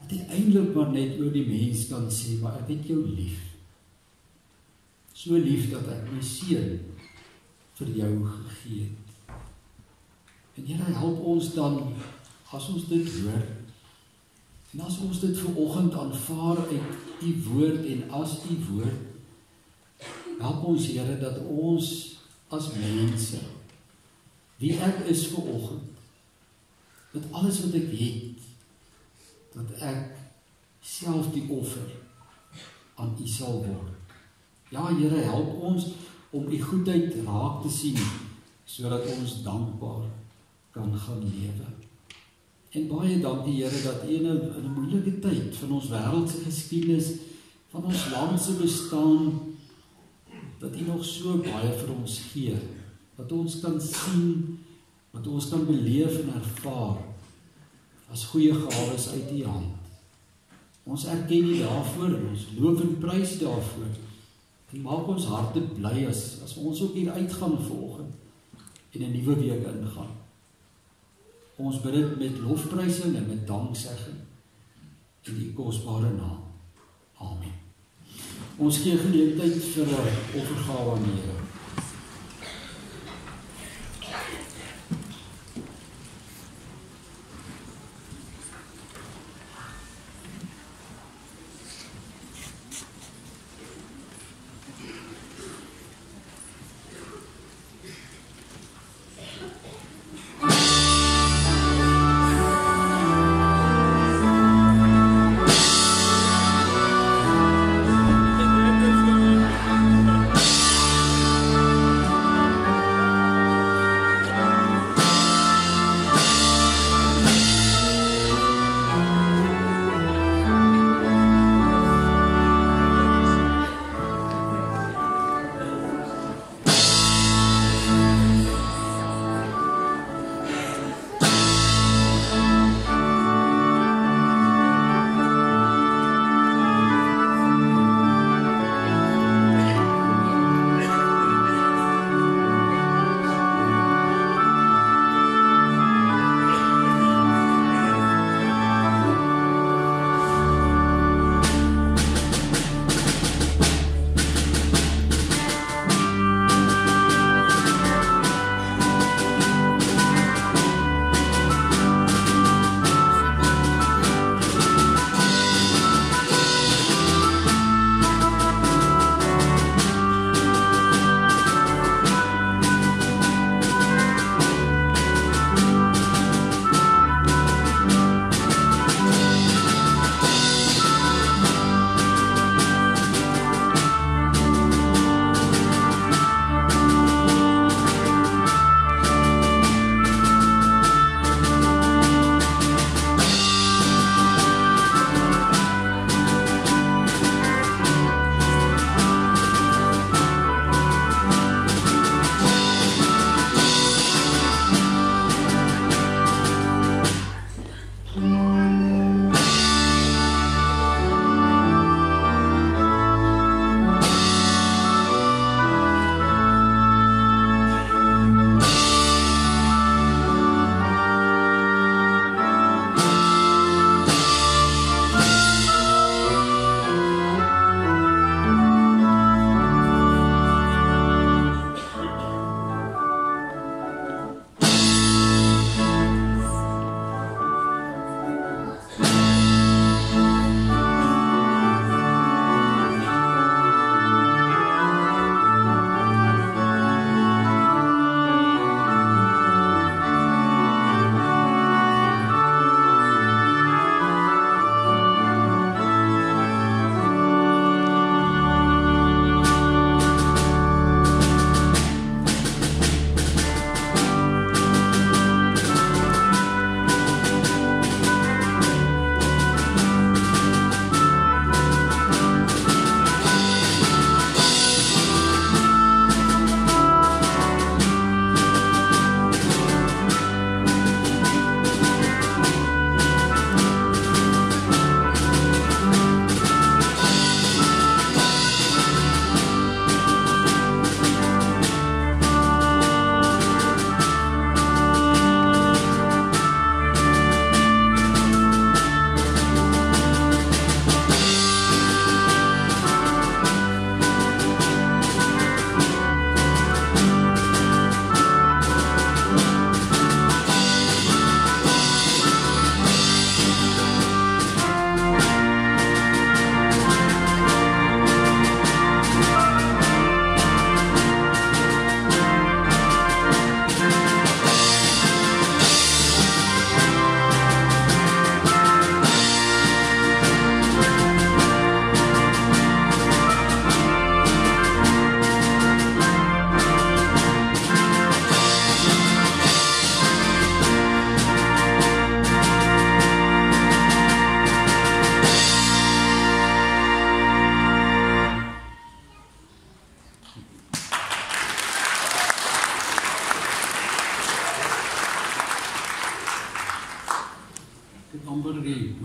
dat U eintlik maar net oor die mens kan sê, maar ek het jou lief. So lief dat ek my seun vir jou gegee het. En Here, help ons dan, as ons dit hoor, en as ons dit vanoggend aanvaar uit U woord en as U woord, help ons Here dat ons as mense, wie ek is vanoggend, met alles wat ek het, dat ek self die offer aan U sal word. Ja Here, help ons om U goedheid raak te sien, sodat ons dankbaar kan gaan lewe. En baie dankie Here dat U in 'n moeilike tyd van ons wêreldse geskiedenis, van ons land se bestaan, dat U nog so baie vir ons gee, wat ons kan sien, wat ons kan beleef en ervaar, as goeie gawes uit U hand. Ons erken U daarvoor, en ons loof en prys daarvoor, en maak ons harte bly as ons ook hier uitgaan vanoggend, en 'n nuwe week ingaan. Ons bid dit met lofprysing en met danksegging, in die kosbare naam. Amen. Ons gee geleentheid vir 'n offergawe aan die Here.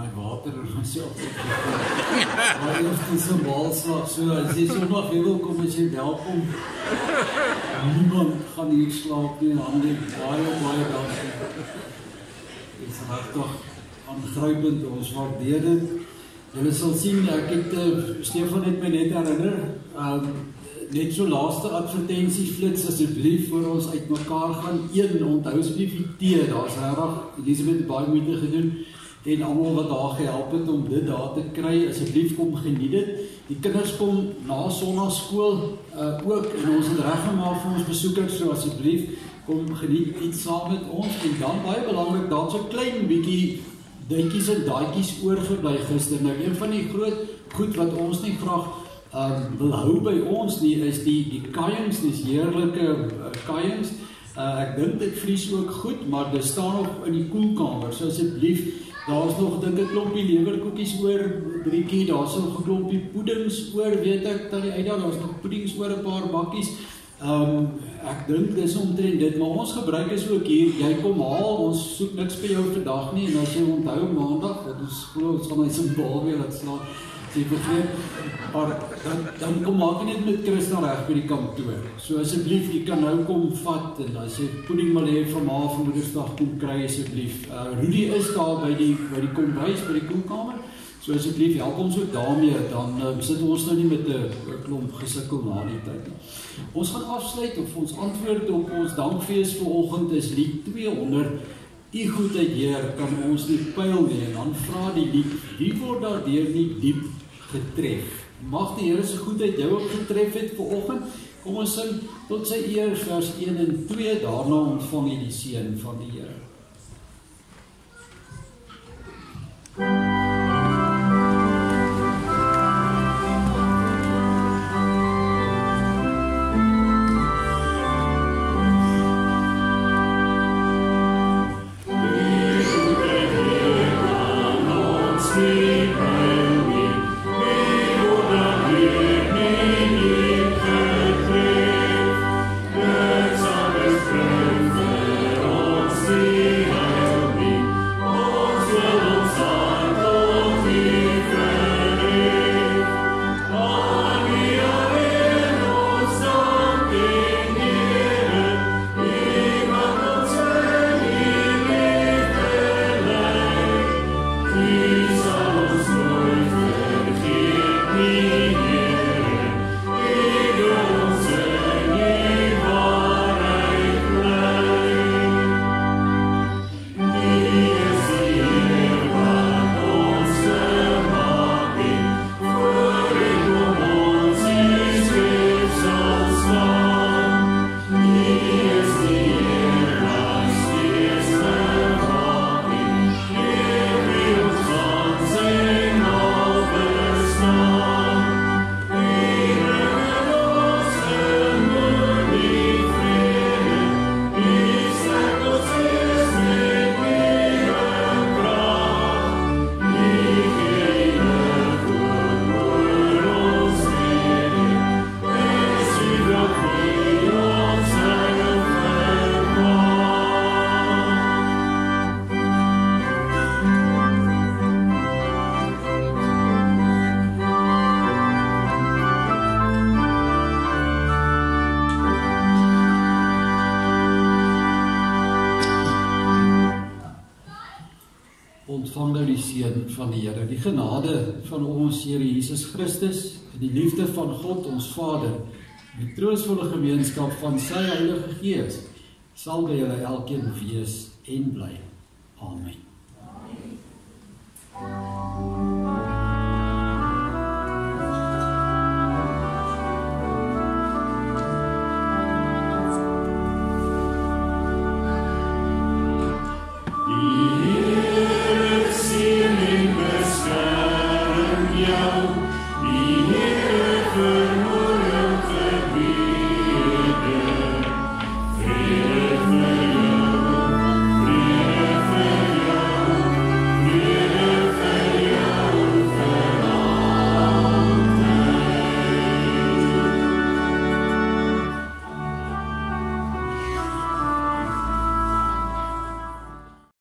my water en myself. Maar eerst is 'n maalslag, so as jy Sondag weer wil kom, as jy welkom. Niemand gaan hier slaap nie, en hande baie dankie. Dit is regtig aangrypend, ons waardeer dit. Julle sal sien, ek het, Stefan het my net herinner, net so laaste advertensieflits asseblief voor ons uit mekaar gaan. Onthou asseblief die tee, daar is regtig, Elisabeth het baie moeite gedoen, en almal wat daar gehelp het om dit daar te kry, asseblief kom geniet dit. Die kinders kom na Sondagskool ook, en ons het reggemaak vir ons besoekers, so asseblief kom geniet iets saam met ons, en dan baie belangrik, daar so klein bietjie dingetjies en daadjies oorgebly gister. Nou, een van die groot goed wat ons nie graag wil hou by ons nie, is die kaiings, dis heerlike kaiings. Ek dink dit vries ook goed, maar dit staan nog in die koelkamer, so asseblief, daar is nog, dink ek, klompie lewerkoekies oor, Driekie, daar is nog 'n klompie poedings oor, weet ek, dat die uitdaag, daar is nog poedings oor 'n paar bakkies. Ek dink dis omtrent dit, maar ons gebruik is ook hier, jy kom haal, ons soek niks vir jou vandag nie, en as jy onthou maandag, wat ons glo, ons gaan my symbool weer laat slaan, as jy vergeet, maar dan kom maak jy net met Christa reg by die kantoor. So asseblief, jy kan nou kom vat, en as jy pudding wil hê van ma van Moedersdag kom kry, asseblief. Rudy is daar by die kombuis, by die koelkamer, so asseblief, help ons ook daarmee, dan sit ons nou nie met 'n klomp gesukkel na die tyd nie. Ons gaan afsluit, of ons antwoord op ons dankfees vanoggend is lied 200, Die goedheid Heer kan ons nie pyl nie, en dan vra die lied, wie word daardeur nie diep getref? Mag die Here se goedheid jou ook getref het vanoggend. Kom ons sing tot sy eer vers 1 en 2, daarna ontvang jy die seën van die Here. Ontvang nou die seën van die Here, die genade van ons Here Jesus Christus, die liefde van God ons Vader, die troostvolle gemeenskap van sy Heilige Gees, sal by julle elkeen wees en bly. Amen. Die Heer beskerm jou, die Heer verhoor